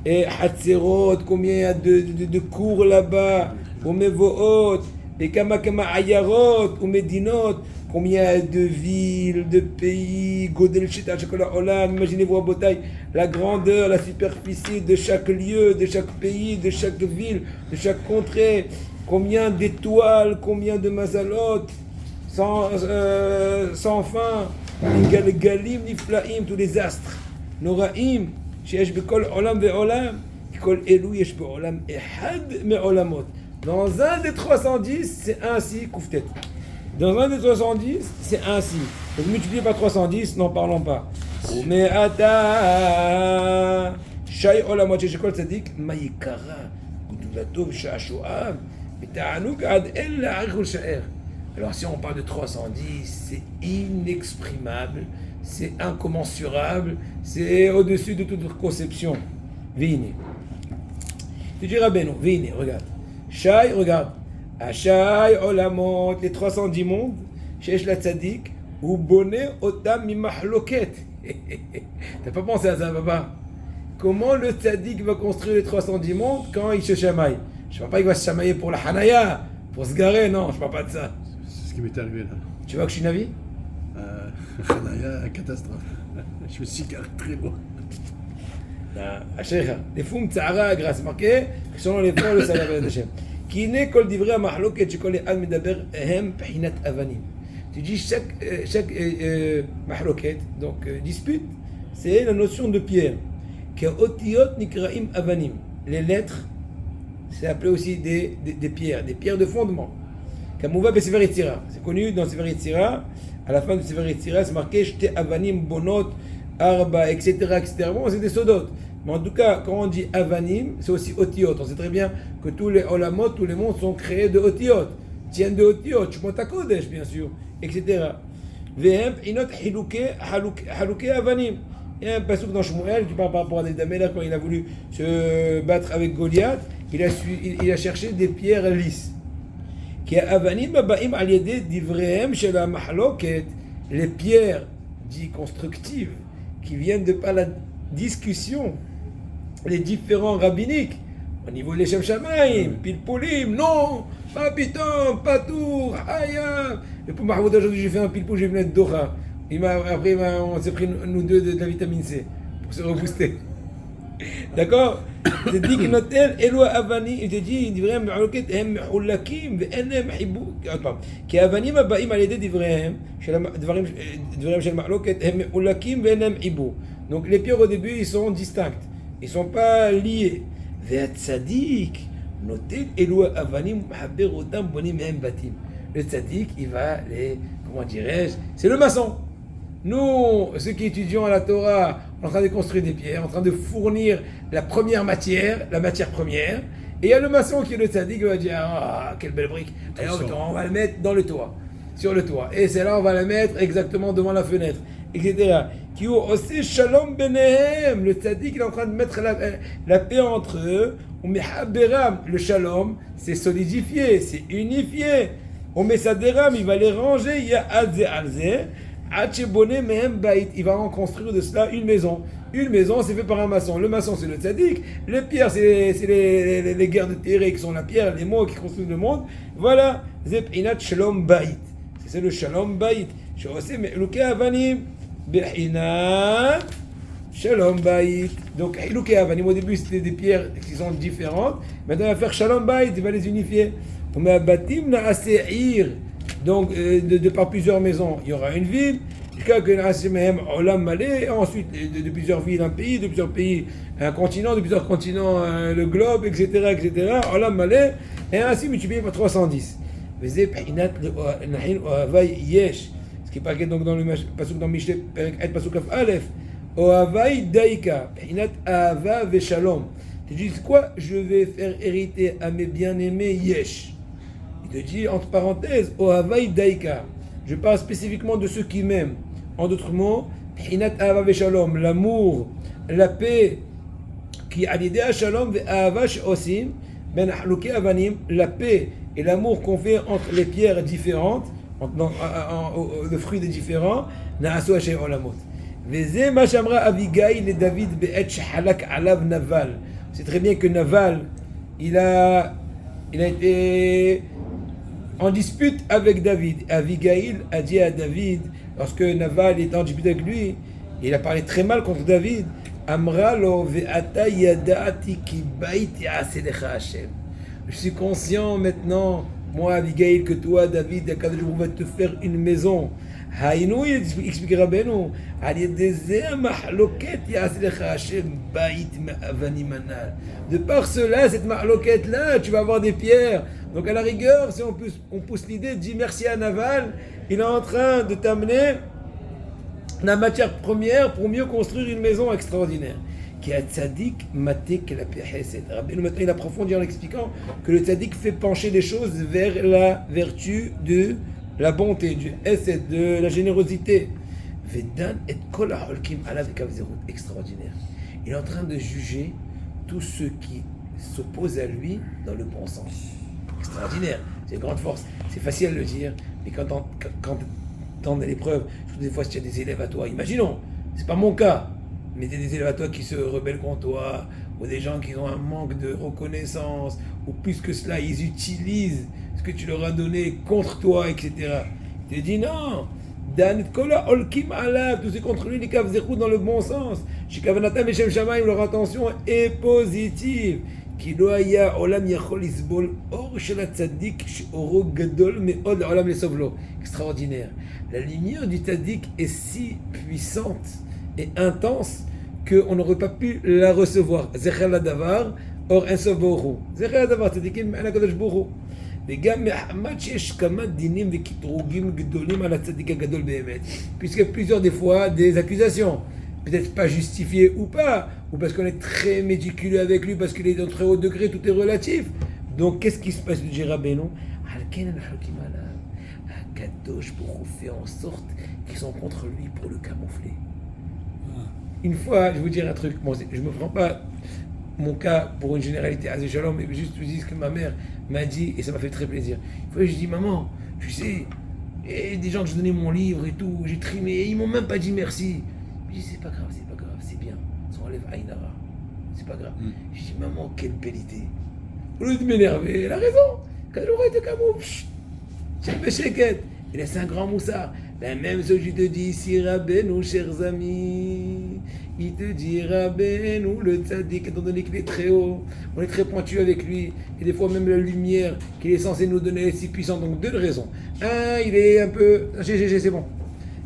A: et Hatzerot, combien il y a de cours là-bas, ou Mevoot, et Kama Kama Ayarot, ou Medinot, combien il y a de villes, de pays, Godel Shita, Chocolat Olam, imaginez-vous à Botaï, la grandeur, la superficie de chaque lieu, de chaque pays, de chaque ville, de chaque contrée, combien d'étoiles, combien de mazalot, sans fin, les galim niflaim, tous les astres, noraim, שיש בכל עולם ועולם, כל אלו יש בעולם אחד מעולמות. Dans un des 310, c'est ainsi, Kouftet. Dans un des 310, c'est ainsi. Donc multiplié par 310, n'en parlons pas. Mais ata shay olamot shekol tzadik ma'ikara gudulato v'sha'ashu'av v'ta'anuk ad el la'arichul sha'er. Alors si on parle de 310, c'est inexprimable, c'est incommensurable, c'est au-dessus de toute conception. Vini. Tu diras ben non, Vini, regarde. Shai, regarde. Ashai olamot, les 310 mondes, shesh la tzadik, ou bonnet otam mimahloket. T'as pas pensé à ça, papa? Comment le tzadik va construire les 310 mondes quand il se chamaille? Je ne parle pas qu'il va se chamailler pour la hanaya, pour se garer, non, je ne parle pas de ça.
C: C'est ce qui m'est arrivé là.
A: Tu vois que je suis Navi?
C: Hanaya, catastrophe. Je me suis garé très loin.
A: Les fous m'tsara grâce marqué selon les fonds le salaire de Hachem. Qui n'est kol divrei mahloket shekol echad medaber hem phinat avanim. Tu dis chaque mahloket, donc dispute, c'est la notion de pierre. Que otiyot nikraim avanim. Les lettres, c'est appelé aussi des pierres de fondement. Kamouva besefer Yetzira. C'est connu dans Sefer Yetzira. À la fin de Sefer Yetzira, c'est marqué shte avanim bonot arba, etc., etc. Bon, c'est des sodotes. Mais en tout cas, quand on dit avanim, c'est aussi otiyot. On sait très bien que tous les olamot, tous les mondes sont créés de otiyot. Tiennent de otiyot, Shmot HaKodesh, bien sûr, etc. Vehem inot haluke avanim. Il y a un passouk dans Shmuel, tu parles par rapport à David Améler, quand il a voulu se battre avec Goliath, il a cherché des pierres lisses. Qui avanim baim al yede divrehem shel hamachloket, les pierres dites constructives qui viennent de par la discussion, les différents rabbiniques, au niveau des Shem Shamaim, Pilpoulim, non, pas Piton, pas Tour, Hayam. Et pour Mahmoud aujourd'hui, j'ai fait un Pilpoul, j'ai venu de Doha. Après, on s'est pris nous deux de la vitamine C pour se rebooster. D'accord? Il dit qu'il notait Eloi Avani, il te dit, il dit vraiment, הם מחולקים ואין להם חיבוק. עוד פעם, כי האבנים הבאים על ידי דבריהם של מחלוקת הם מחולקים ואין להם חיבור. Donc les pierres au début, ils sont distincts, ils sont pas liés. והצדיק נוטל אלו האבנים ומחבר אותם בונים מהם בתים. Le tzaddik, il va les, comment dirais-je, c'est le maçon. Nous, ceux qui étudions à la Torah, on est en train de construire des pierres, en train de fournir la première matière, la matière première. Et il y a le maçon qui est le tzaddik qui va dire ah, quelle belle brique. Alors, on va le mettre dans le toit, sur le toit. Et celle-là, on va la mettre exactement devant la fenêtre, etc. Qui aussi shalom benehem. Le tzaddik, il est en train de mettre la paix entre eux. Le shalom, c'est solidifié, c'est unifié. On met ça deram, il va les ranger. Il y a alze alze. Il va en construire de cela une maison. Une maison, c'est fait par un maçon. Le maçon, c'est le tzaddik. Les pierres, c'est les guerres de terre qui sont la pierre, les mots qui construisent le monde. Voilà. Zepinat shalom bait. C'est le shalom bait. Je sais, mais luke avanim. Behinat shalom bait. Donc, luke avanim, au début, c'était des pierres qui sont différentes. Maintenant, il va faire shalom bait. Il va les unifier. On met batim na aseir. Donc, de par plusieurs maisons, il y aura une ville, jusqu'à que ensuite de plusieurs villes, un pays, de plusieurs pays, un continent, de plusieurs continents, le globe, etc., etc., et ainsi multiplié par 310. Ce qui est marqué donc dans le pasuk dans Mishlei, pasuk Kaf Aleph, Ohavai Daika, Pinat Ahava Veshalom. Tu dis quoi? Je vais faire hériter à mes bien-aimés Yesh. Il te dit, entre parenthèses, Ohavai Daika. Je parle spécifiquement de ceux qui m'aiment. En d'autres mots, Hinat Ahava Veshalom, l'amour, la paix, qui a l'idée à Shalom Ahava Osim, Ben Haluki Avanim, la paix et l'amour qu'on fait entre les pierres différentes, le fruit des différents, Na'asu Hashem Olamot. Veze ma shamra Abigail et David be'et shehalak alav Naval. C'est très bien que Naval, il a été en dispute avec David. Abigail a dit à David, lorsque Naval est en dispute avec lui, il a parlé très mal contre David. Amra lo ve'ata yada'ati ki bait ya'aselecha Hashem. Je suis conscient maintenant, moi Abigail, que toi David, Akadosh Baruch Hu va te faire une maison. היינו, explique רבנו, על ידי זה המחלוקת יעשה לך השם בית מאבנים הנ"ל. De par cela, cette mahloquette-là, tu vas avoir des pierres. Donc à la rigueur, si on pousse l'idée, dis merci à Naval, il est en train de t'amener la matière première pour mieux construire une maison extraordinaire. Qui a tzaddik maté que la péchesed. Rabbeinu maintenant il approfondit en expliquant que le tzaddik fait pencher les choses vers la vertu de la bonté, du essed, de la générosité. Vedan et kol ha'olkim alav kavzerut, extraordinaire. Il est en train de juger tous ceux qui s'opposent à lui dans le bon sens. Extraordinaire, c'est une grande force. C'est facile à le dire, mais quand dans l'épreuve, des fois si tu as des élèves à toi, imaginons, c'est pas mon cas, mais il y a des élèves à toi qui se rebellent contre toi, ou des gens qui ont un manque de reconnaissance, ou plus que cela, ils utilisent ce que tu leur as donné contre toi, etc. Tu te dis non, Dan Kola Olkim Alav, tout ce contre lui, les Kavzerou dans le bon sens. Chez Kavanatam et Shem Shamaim, leur intention est positive. Ki lo haya olam yachol lisbol or shel tzaddik she'oro gadol me'od olam lesovlo. Extraordinaire. La lumière du tzaddik est si puissante et intense qu'on n'aurait pas pu la recevoir. Zechel Adavar, or Ensof Boru. Zechel Adavar, tzaddikim ma'ana kadosh boru. וגם מחמת שיש כמה דינים וקטרוגים גדולים על הצדיק הגדול באמת. Puisque plusieurs des fois des accusations, peut-être pas justifiées ou pas, ou parce qu'on est très méticuleux avec lui, parce qu'il est d'un très haut degré, tout est relatif. Donc qu'est-ce qui se passe du Rabbeinu? Akadosh Baruch Hu fait en sorte qu'ils sont contre lui pour le camoufler. Une fois, je vais vous dire un truc, bon, je ne me prends pas mon cas pour une généralité, Azé Shalom, mais juste vous dis ce que ma mère m'a dit et ça m'a fait très plaisir. Une fois, je dis, maman, tu sais, et des gens que je donnais mon livre et tout, j'ai trimé, et ils m'ont même pas dit merci. Je dis, c'est pas grave, c'est bien, ça enlève Aïnara, c'est pas grave. Je dis, maman, quelle belle idée. Au lieu de m'énerver, elle a raison, quand elle aurait été camoufle, j'ai fait chéquette, il est un grand moussard. La même chose, je te dis ici, Rabbeinu, chers amis. Il te dit, Rabbeinu, le tzaddik, étant donné qu'il est très haut, on est très pointu avec lui, et des fois même la lumière qu'il est censé nous donner est si puissante. Donc deux raisons. Un, il est un peu... c'est bon.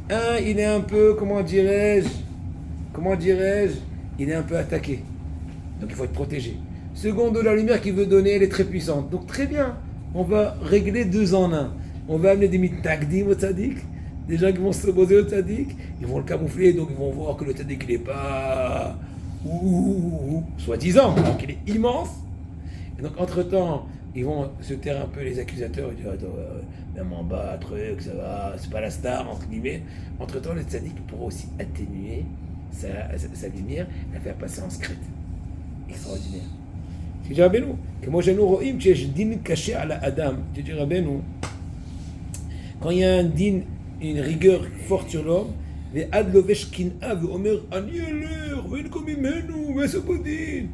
A: Un, il est un peu, comment dirais-je, il est un peu attaqué. Donc il faut être protégé. Seconde, la lumière qu'il veut donner, elle est très puissante. Donc très bien, on va régler deux en un. On va amener des mitnagdim au tzaddik, des gens qui vont s'opposer au tzaddik, ils vont le camoufler, donc ils vont voir que le tzaddik il n'est pas soi-disant, alors qu'il est immense. Et donc entre-temps, ils vont se taire un peu les accusateurs, ils disent même en bas, truc, ça va, c'est pas la star, entre guillemets. Entre-temps, le tzaddik pourra aussi atténuer sa lumière, la faire passer en secrète. Extraordinaire. Tu dis Rabbeinu, que moi j'ai nous roim, tu es din caché à la Adam. Tu dis Rabbeinu, quand il y a un din, une rigueur forte sur l'homme, mais ad lovesh kin'a ve'omer annuleur, ve'ilkom imenu, ve'sopodin.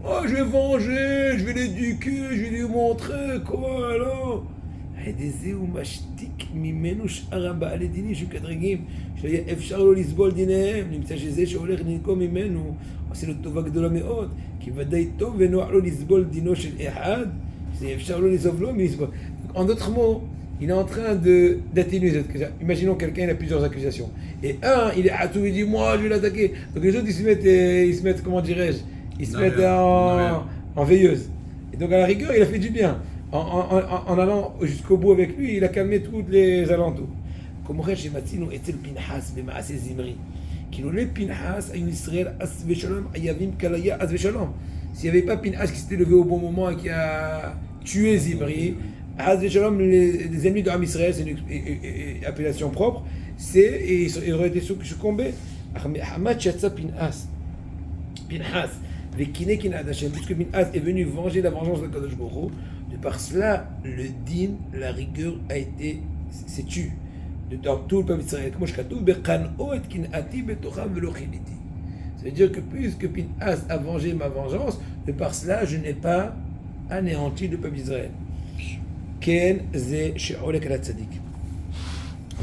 A: Oh, je vais venger, je vais l'éduquer, je vais lui montrer, quoi alors? Hedeze ou mashtik mimenu sh'ara ba'ale dini shukadregim, שיהיה אפשר לו לסבול דיניהם, נמצא שזה שהולך לנקום ממנו, עושה לו טובה גדולה מאוד, כי ודאי טוב ונוח לו לסבול דינו של אחד, שזה אפשר לו לסבול לו מלסבול. En d'autres mots, il est en train d'atténuer cette accusation. Imaginons quelqu'un, il a plusieurs accusations. Et un, il est hatou, il dit moi je vais l'attaquer. Donc les autres ils se mettent comment dirais-je, ils se mettent en veilleuse. Et donc à la rigueur, il a fait du bien. En allant jusqu'au bout avec lui, il a calmé tous les alentours. Comme Resh et Matzino étaient le Pinhas, mais Maasé Zimri. Qui nous le Pinhas à une Israël, As Veshalom, Ayavim Kalaya, As Veshalom. S'il n'y avait pas Pinhas qui s'était levé au bon moment et qui a tué Zimri, As Veshalom, les ennemis de Am Israël, c'est une appellation propre, et il aurait été succombé. Pinhas, puisque Pinhas est venu venger la vengeance de Kadosh Baruch Hu, de par cela, le din, la rigueur s'est tue. Dans tout le peuple d'Israël. Ça veut dire que puisque Pinhas a vengé ma vengeance, de par cela, je n'ai pas anéanti le peuple d'Israël. Ken ze she'olek ala tzadik.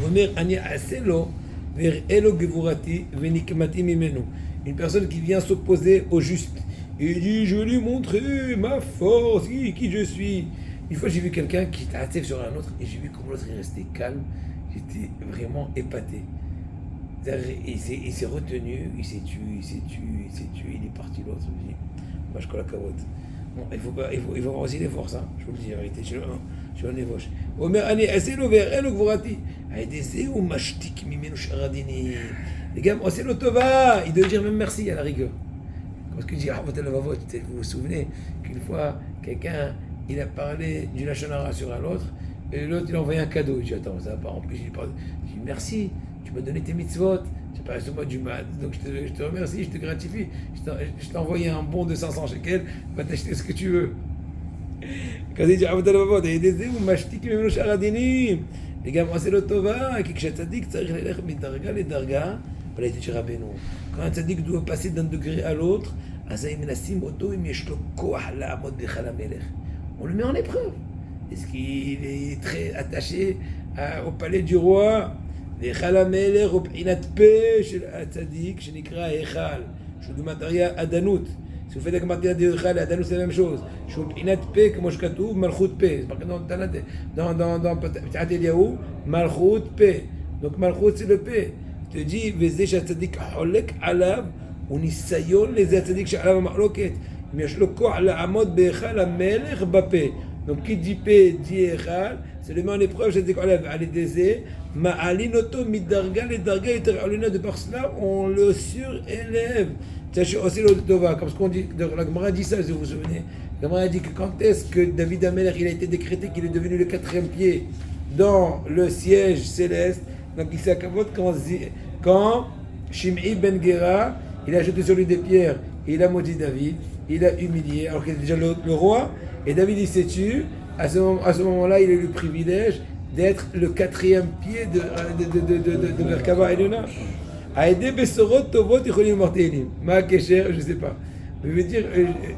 A: Omer ani aselo ver'elo gevurati venikmati mimenu. Une personne qui vient s'opposer au juste. Il dit, je vais lui montrer ma force, qui je suis. Une fois, j'ai vu quelqu'un qui était attif sur un autre, et j'ai vu comment l'autre est resté calme. J'étais vraiment épaté. Il s'est retenu, il s'est tué, il est parti l'autre. Je me dis, moi je colle la cavote. Bon, il faut avoir aussi des forces, hein. Je vous le dis, en réalité, je suis un évoche. Omer ani aselo ver'elo gvorati. Aïdese ou mashtik mimenu sharadini. Les gars, c'est l'otova. Il doit dire même merci à la rigueur. Parce qu'il dit, vous vous souvenez qu'une fois, quelqu'un, il a parlé du Lachon Hara sur un autre, et l'autre, il a envoyé un cadeau. Il dit, attends, ça va pas remplir. Je dis, merci, tu m'as donné tes mitzvot. C'est pas sur moi du mal. Donc je te remercie, je te gratifie. Je t'ai envoyé un bon de 500 shekels, va t'acheter ce que tu veux. Quand il dit, les gars, c'est l'otova, qui kshatzadik, tzarich lelech midarga le darga. Quand un tzaddik doit passer d'un degré à l'autre, on le met en épreuve. Est-ce qu'il est très attaché au palais du roi? Si vous faites la Gmartia de Echal et Adanut, c'est la même chose. Comme je katoub, Malchut Pe. C'est marqué dans P'tat Eliyahu, Malchut Pe. Donc Malchut, c'est le Pe. Je te dis, Vezé Shatzadik Holek Alav, Unisayon les Atzadik Shalav Ma'loket. Mais je le crois, la Amod Be'echal, la Melech Bape. Donc qui dit Pe, dit Echal, c'est le met en épreuve, Shatzadik Alav, allez Dezé, Ma'alinoto Midarga, les Darga, et Teralina, de par cela, on le surélève. C'est aussi le Tova, comme ce qu'on dit, la Gemara dit ça, si vous vous souvenez. La Gemara dit que quand est-ce que David Amelech, il a été décrété qu'il est devenu le 4e pied dans le siège céleste. Donc il s'est accaboté quand Shim'i ben Gera, il a jeté sur lui des pierres, et il a maudit David, il a humilié, alors qu'il était déjà le roi, et David il s'est tué. À ce moment-là, il a eu le privilège d'être le 4e pied de Merkava Elona. Aïdé Bessorot Tovot Icholim Mortelim. Ma Kesher, je ne sais pas. Mais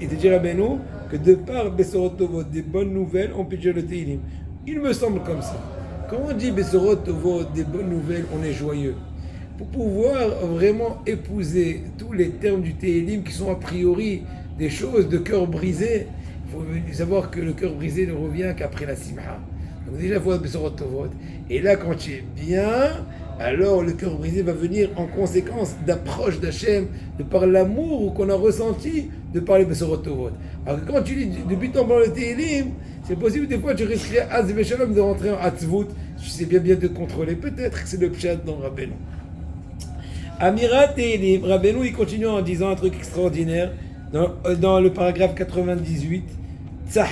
A: il te dit Rabbeinu que de par Bessorot Tovot, des bonnes nouvelles, on peut dire le Teilim. Il me semble comme ça. Quand on dit Bessorot Tovot, des bonnes nouvelles, on est joyeux. Pour pouvoir vraiment épouser tous les termes du Teilim qui sont a priori des choses de cœur brisé, il faut savoir que le cœur brisé ne revient qu'après la Simha. Donc déjà, il faut Bessorot Tovot. Et là, quand tu es bien, alors le cœur brisé va venir en conséquence d'approche d'Hachem, de par l'amour qu'on a ressenti de par les Bessorot Tovot. Alors que quand tu lis depuis ton blanc le Teilim, c'est possible des fois tu risquerais Az Veshalom de rentrer en Hatzvut. Tu sais bien de te contrôler. Peut-être que c'est le pshat dans Rabbeinu. Amirat Teilim, Rabbeinu il continue en disant un truc extraordinaire dans le paragraphe 98. Tzah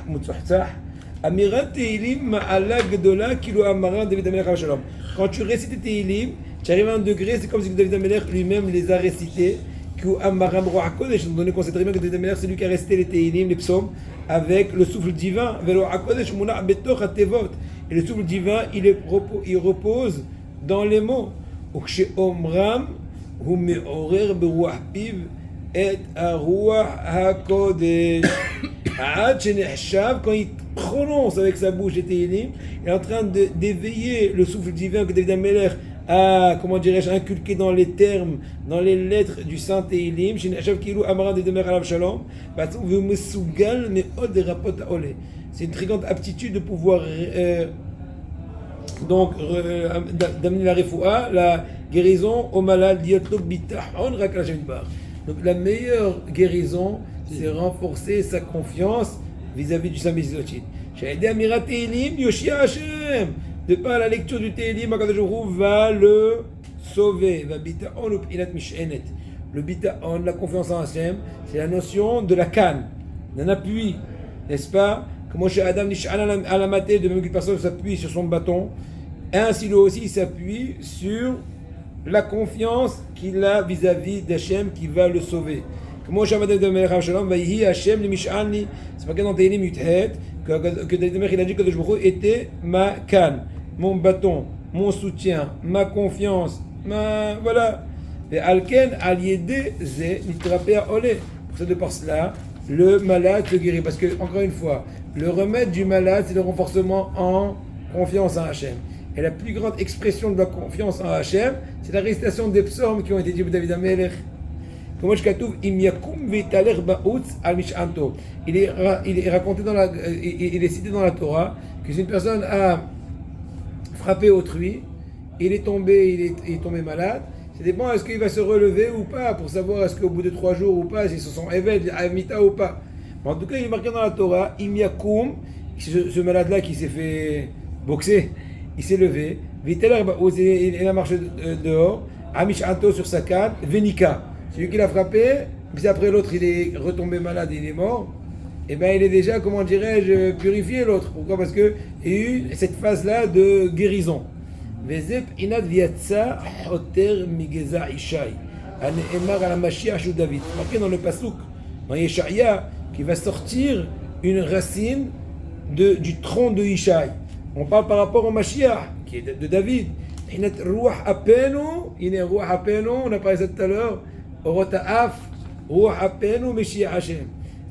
A: Mutzuh Tzah. Amirat Teilim ma'ala gdola kilo amara David Amelech al Shalom. Quand tu récites les Teilim, tu arrives à un degré, c'est comme si David Amelech lui-même les a récités. Étant donné qu'on sait très bien que David Amelech, c'est lui qui a récité les Teilim, les psaumes, avec le souffle divin. Et le souffle divin, il repose dans les mots. Quand il prononce avec sa bouche les Teilim, il est en train d'éveiller le souffle divin que David Amelech a, comment dirais-je, inculqué dans les termes, dans les lettres du Saint Teilim. C'est une très grande aptitude de pouvoir d'amener la refoua, la guérison au malade. Donc la meilleure guérison, c'est renforcer sa confiance vis-à-vis du Saint Mitzvot. De par la lecture du Teilim, Akadosh Baruch Hu va le sauver. Le bita'on, la confiance en Hashem, c'est la notion de la canne, d'un appui, n'est-ce pas? Comme chez Adam Nish'an à la maté, de même qu'une personne s'appuie sur son bâton, Et ainsi lui aussi il s'appuie sur la confiance qu'il a vis-à-vis d'Hachem qui va le sauver. Comment Shabbat de Melech Avshalom, Vaïhi Hachem Limish'ani, c'est pas dans Tehillim Yuthet, que David Melech il a dit que Kadosh Baruch Hu était ma canne, mon bâton, mon soutien, ma confiance, voilà. Et Alken, Aliede, Ze, Nitrapea Ole. Pour cette par cela, le malade se guérit. Parce que, encore une fois, le remède du malade, c'est le renforcement en confiance en Hachem. Et la plus grande expression de la confiance en Hachem, c'est la récitation des psaumes qui ont été dit par David Amelech. Comment je katouv, im yakum vitaler ba'utz al mish'anto. Il est raconté il est cité dans la Torah que si une personne a frappé autrui, il est tombé malade. Ça dépend est-ce qu'il va se relever ou pas pour savoir est-ce qu'au bout de 3 jours ou pas, s'ils se sont éveillés à Mita ou pas. Mais en tout cas, il est marqué dans la Torah, im yakum, ce malade-là qui s'est fait boxer, il s'est levé, vitaler ba'utz, il a marché dehors, amish anto sur sa canne, venika. C'est lui qui l'a frappé, puis après l'autre il est retombé malade, il est mort, et bien il est déjà, comment dirais-je, purifié l'autre. Pourquoi? Parce qu'il y a eu cette phase-là de guérison. Vezep inad viatsa hoter migeza ishai. Aneemar ala Mashiach shu David. Marqué dans le pasuk, dans Yeshaya, qui va sortir une racine du tronc de Ishai. On parle par rapport au Mashiach, qui est de David. Inat ruach apenu, on a parlé ça tout à l'heure. Orota'af, ruach apenu, Mashiach Hashem.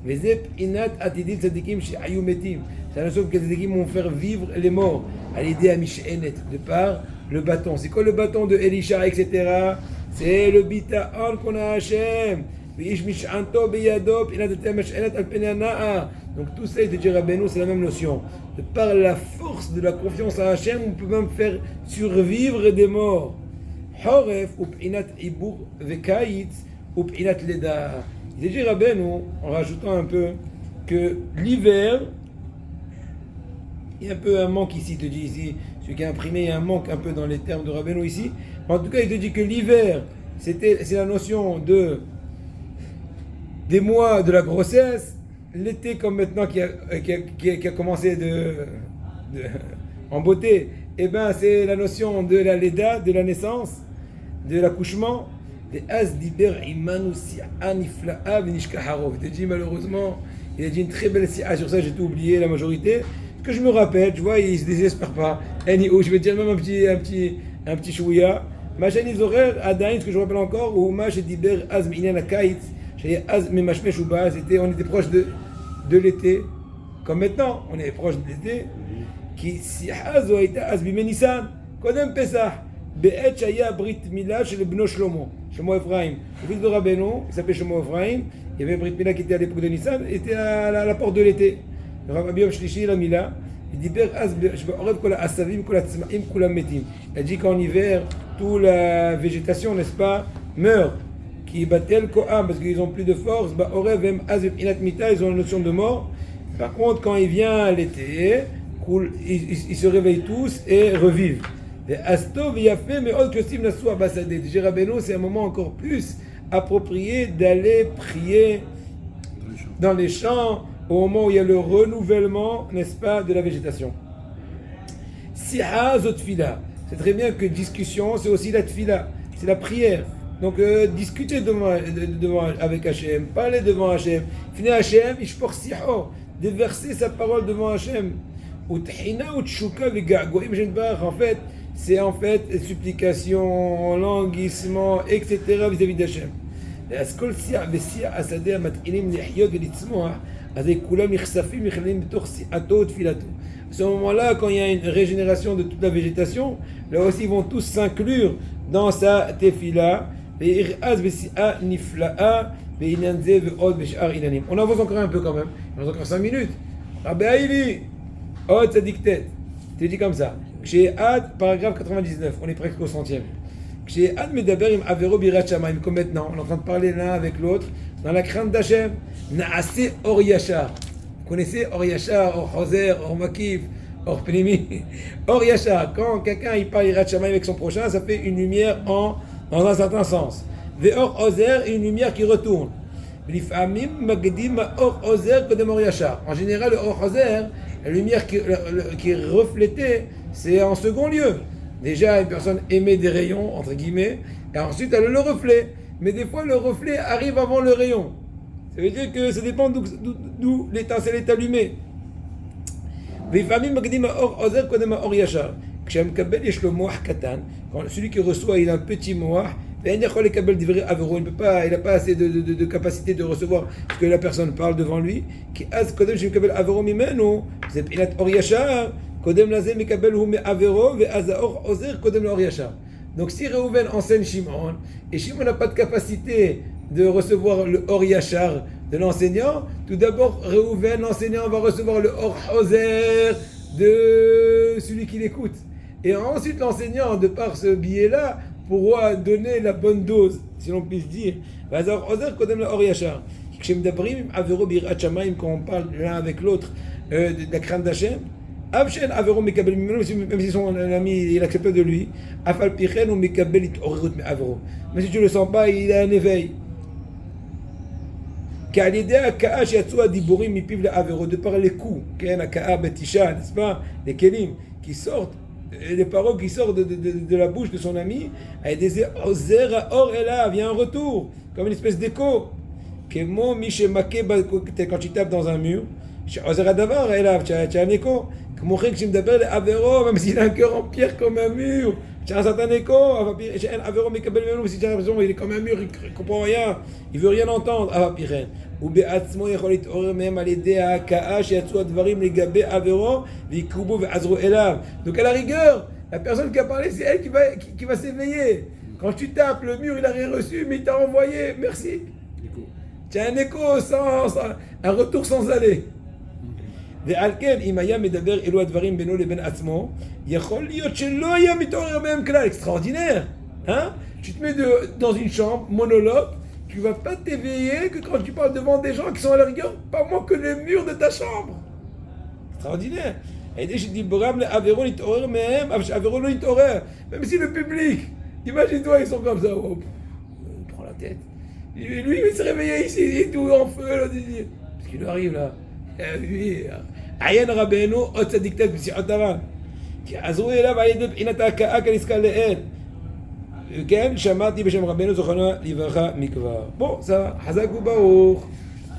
A: Vezep inat atidit tzadikim she'ayu metim. C'est la notion que les tzadikim vont faire vivre les morts à l'idée à Mish'enet, de par le bâton. C'est quoi le bâton de Elisha, etc. C'est le bita'on qu'on a à Hashem. V'ish mish'anto beyado, inat etem Mish'enet al pnei hana'a. Donc tout ça, il te dit Rabbeinu, c'est la même notion. De par la force de la confiance à Hashem, on peut même faire survivre des morts. Horef up'inat ibur vekaitz up'inat leda. Il dit Rabbeinu, en rajoutant un peu, que l'hiver, il y a un peu un manque ici, il te dit ici, celui qui a imprimé, il y a un manque un peu dans les termes de Rabbeinu ici. En tout cas, il te dit que l'hiver, c'est la notion des mois de la grossesse. L'été, comme maintenant, qui a commencé en beauté, eh ben, c'est la notion de la leda, de la naissance, de l'accouchement. Il te dit malheureusement, il a dit une très belle si'a sur ça, j'ai tout oublié, la majorité. Ce que je me rappelle, tu vois, il se désespère pas. Je vais dire même un petit chouïa. Ma chaîne horaire, Adain, ce que je me rappelle encore, où ma j'ai dit ber azm inan kait, j'ai az me mashmesh uba, on était proche de l'été, comme maintenant, on est proche de l'été. Qui si'a zo aita az bimenisan, kodem pesach. Be'et shaya brit mila chez le bno Shlomo, Shlomo Ephraim. Le fils de Rabbeinu, il s'appelait Shlomo Ephraim. Il y avait un brit mila qui était à l'époque de Nissan, était à la porte de l'été. Le Rabbi Yom Shlishi, la mila, il dit Ber az be'orev kol ha'asavim kol ha'tzma'im kulam metim. Il dit qu'en hiver, toute la végétation, n'est-ce pas, meurt. Qui batel ko'am, parce qu'ils n'ont plus de force. Ba'orev em az inat mita, ils ont la notion de mort. Par contre, quand il vient l'été, ils se réveillent tous et revivent. Rabbeinu, c'est un moment encore plus approprié d'aller prier dans les champs au moment où il y a le renouvellement, n'est-ce pas, de la végétation. Si'a zot tfila. C'est très bien que discussion, c'est aussi la tfila, c'est la prière. Donc discuter devant avec Hachem, parler devant Hachem, finir Hachem, ishpor si'o, déverser sa parole devant Hachem. Ut'hina u'tshuka v'ga'goim jenbar, en fait, c'est en fait supplication, languissement, etc. vis-à-vis d'Hachem. À ce moment-là, quand il y a une régénération de toute la végétation, là aussi ils vont tous s'inclure dans sa tefila. On avance encore un peu quand même, on avance encore 5 minutes. Rabbi Haïli, oh tzadiktet, tu dis comme ça. Chez Ad, paragraphe 99, on est presque au 100e. Chez Ad medaber im avero birat shamayim, comme maintenant, on est en train de parler l'un avec l'autre, dans la crainte d'Hachem. Naase or yashar. Vous connaissez or yashar, or choser, or makif, or pnimi. Or yashar, quand quelqu'un il parle birat shamayim avec son prochain, ça fait une lumière dans un certain sens. Ve or ozer, une lumière qui retourne. L'ifamim magdim or ozer kodem or yashar. En général, le or ozer, La lumière qui est reflétée, c'est en second lieu. Déjà, une personne émet des rayons, entre guillemets, et ensuite elle a le reflet. Mais des fois, le reflet arrive avant le rayon. Ça veut dire que ça dépend d'où l'étincelle est allumée. ולפעמים מקדים האור עוזר קודם האור ישר. כשהמקבל יש לו מוח קטן, quand celui qui reçoit il a un petit מוח, ואין יכול לקבל דברי עברו, il n'a pas assez de capacité de recevoir ce que la personne parle devant lui, כי אז קודם שמקבל עברו ממנו, זה בחינת אור ישר, קודם לזה מקבל הוא מעברו, ואז האור עוזר קודם לאור ישר. Donc si Reuven enseigne Shimon, et Shimon n'a pas de capacité de recevoir le Or Yachar de l'enseignant, tout d'abord Reuven, l'enseignant, va recevoir le Or Hoser de celui qui l'écoute. Et ensuite l'enseignant, de par ce biais-là, pourra donner la bonne dose, si l'on puisse dire. Vazor Hoser kodem le Or Yachar. Quand on parle l'un avec l'autre de la crainte d'Hachem, même si son ami il accepte de lui, mais si tu ne le sens pas, il a un éveil. De par les coups, n'est-ce pas, les kelim qui sortent, les paroles qui sortent de la bouche de son ami, il y a un retour, comme une espèce d'écho. Quand tu tapes dans un mur, tu as un écho. Même s'il a un cœur en pierre comme un mur, tu as un certain écho. Si tu as l'impression il est comme un mur, il ne comprend rien, il ne veut rien entendre. Donc à la rigueur, la personne qui a parlé, c'est elle qui va s'éveiller. Quand tu tapes, le mur il n'a rien reçu, mais il t'a envoyé, merci. Tu as un écho, un retour sans aller. ועל כן, אם היה מדבר אלו הדברים בינו לבין עצמו, יכול להיות שלא היה מתעורר מהם כלל. Extraordinaire, hein? Tu te mets dans une chambre, monologue, tu vas pas t'éveiller que quand tu parles devant des gens qui sont à la rigueur, pas moins que les murs de ta chambre. Extraordinaire. Et dès que je dis, Avéron יתעורר מהם, אבל שאvéron לא יתעורר. Même si le public, imagine-toi, ils sont comme ça, oh, il prend la tête. Lui, il s'est réveillé ici, il est tout en feu, là, parce qu'il arrive là. עיין רבנו עוד צדיק תת בשיחות הר"ן כי עזרו אליו על ידי בחינת ההכאה כנזכר לעיל כן, שמעתי בשם רבנו זכרונו לברכה מכבר. בוא, חזק וברוך.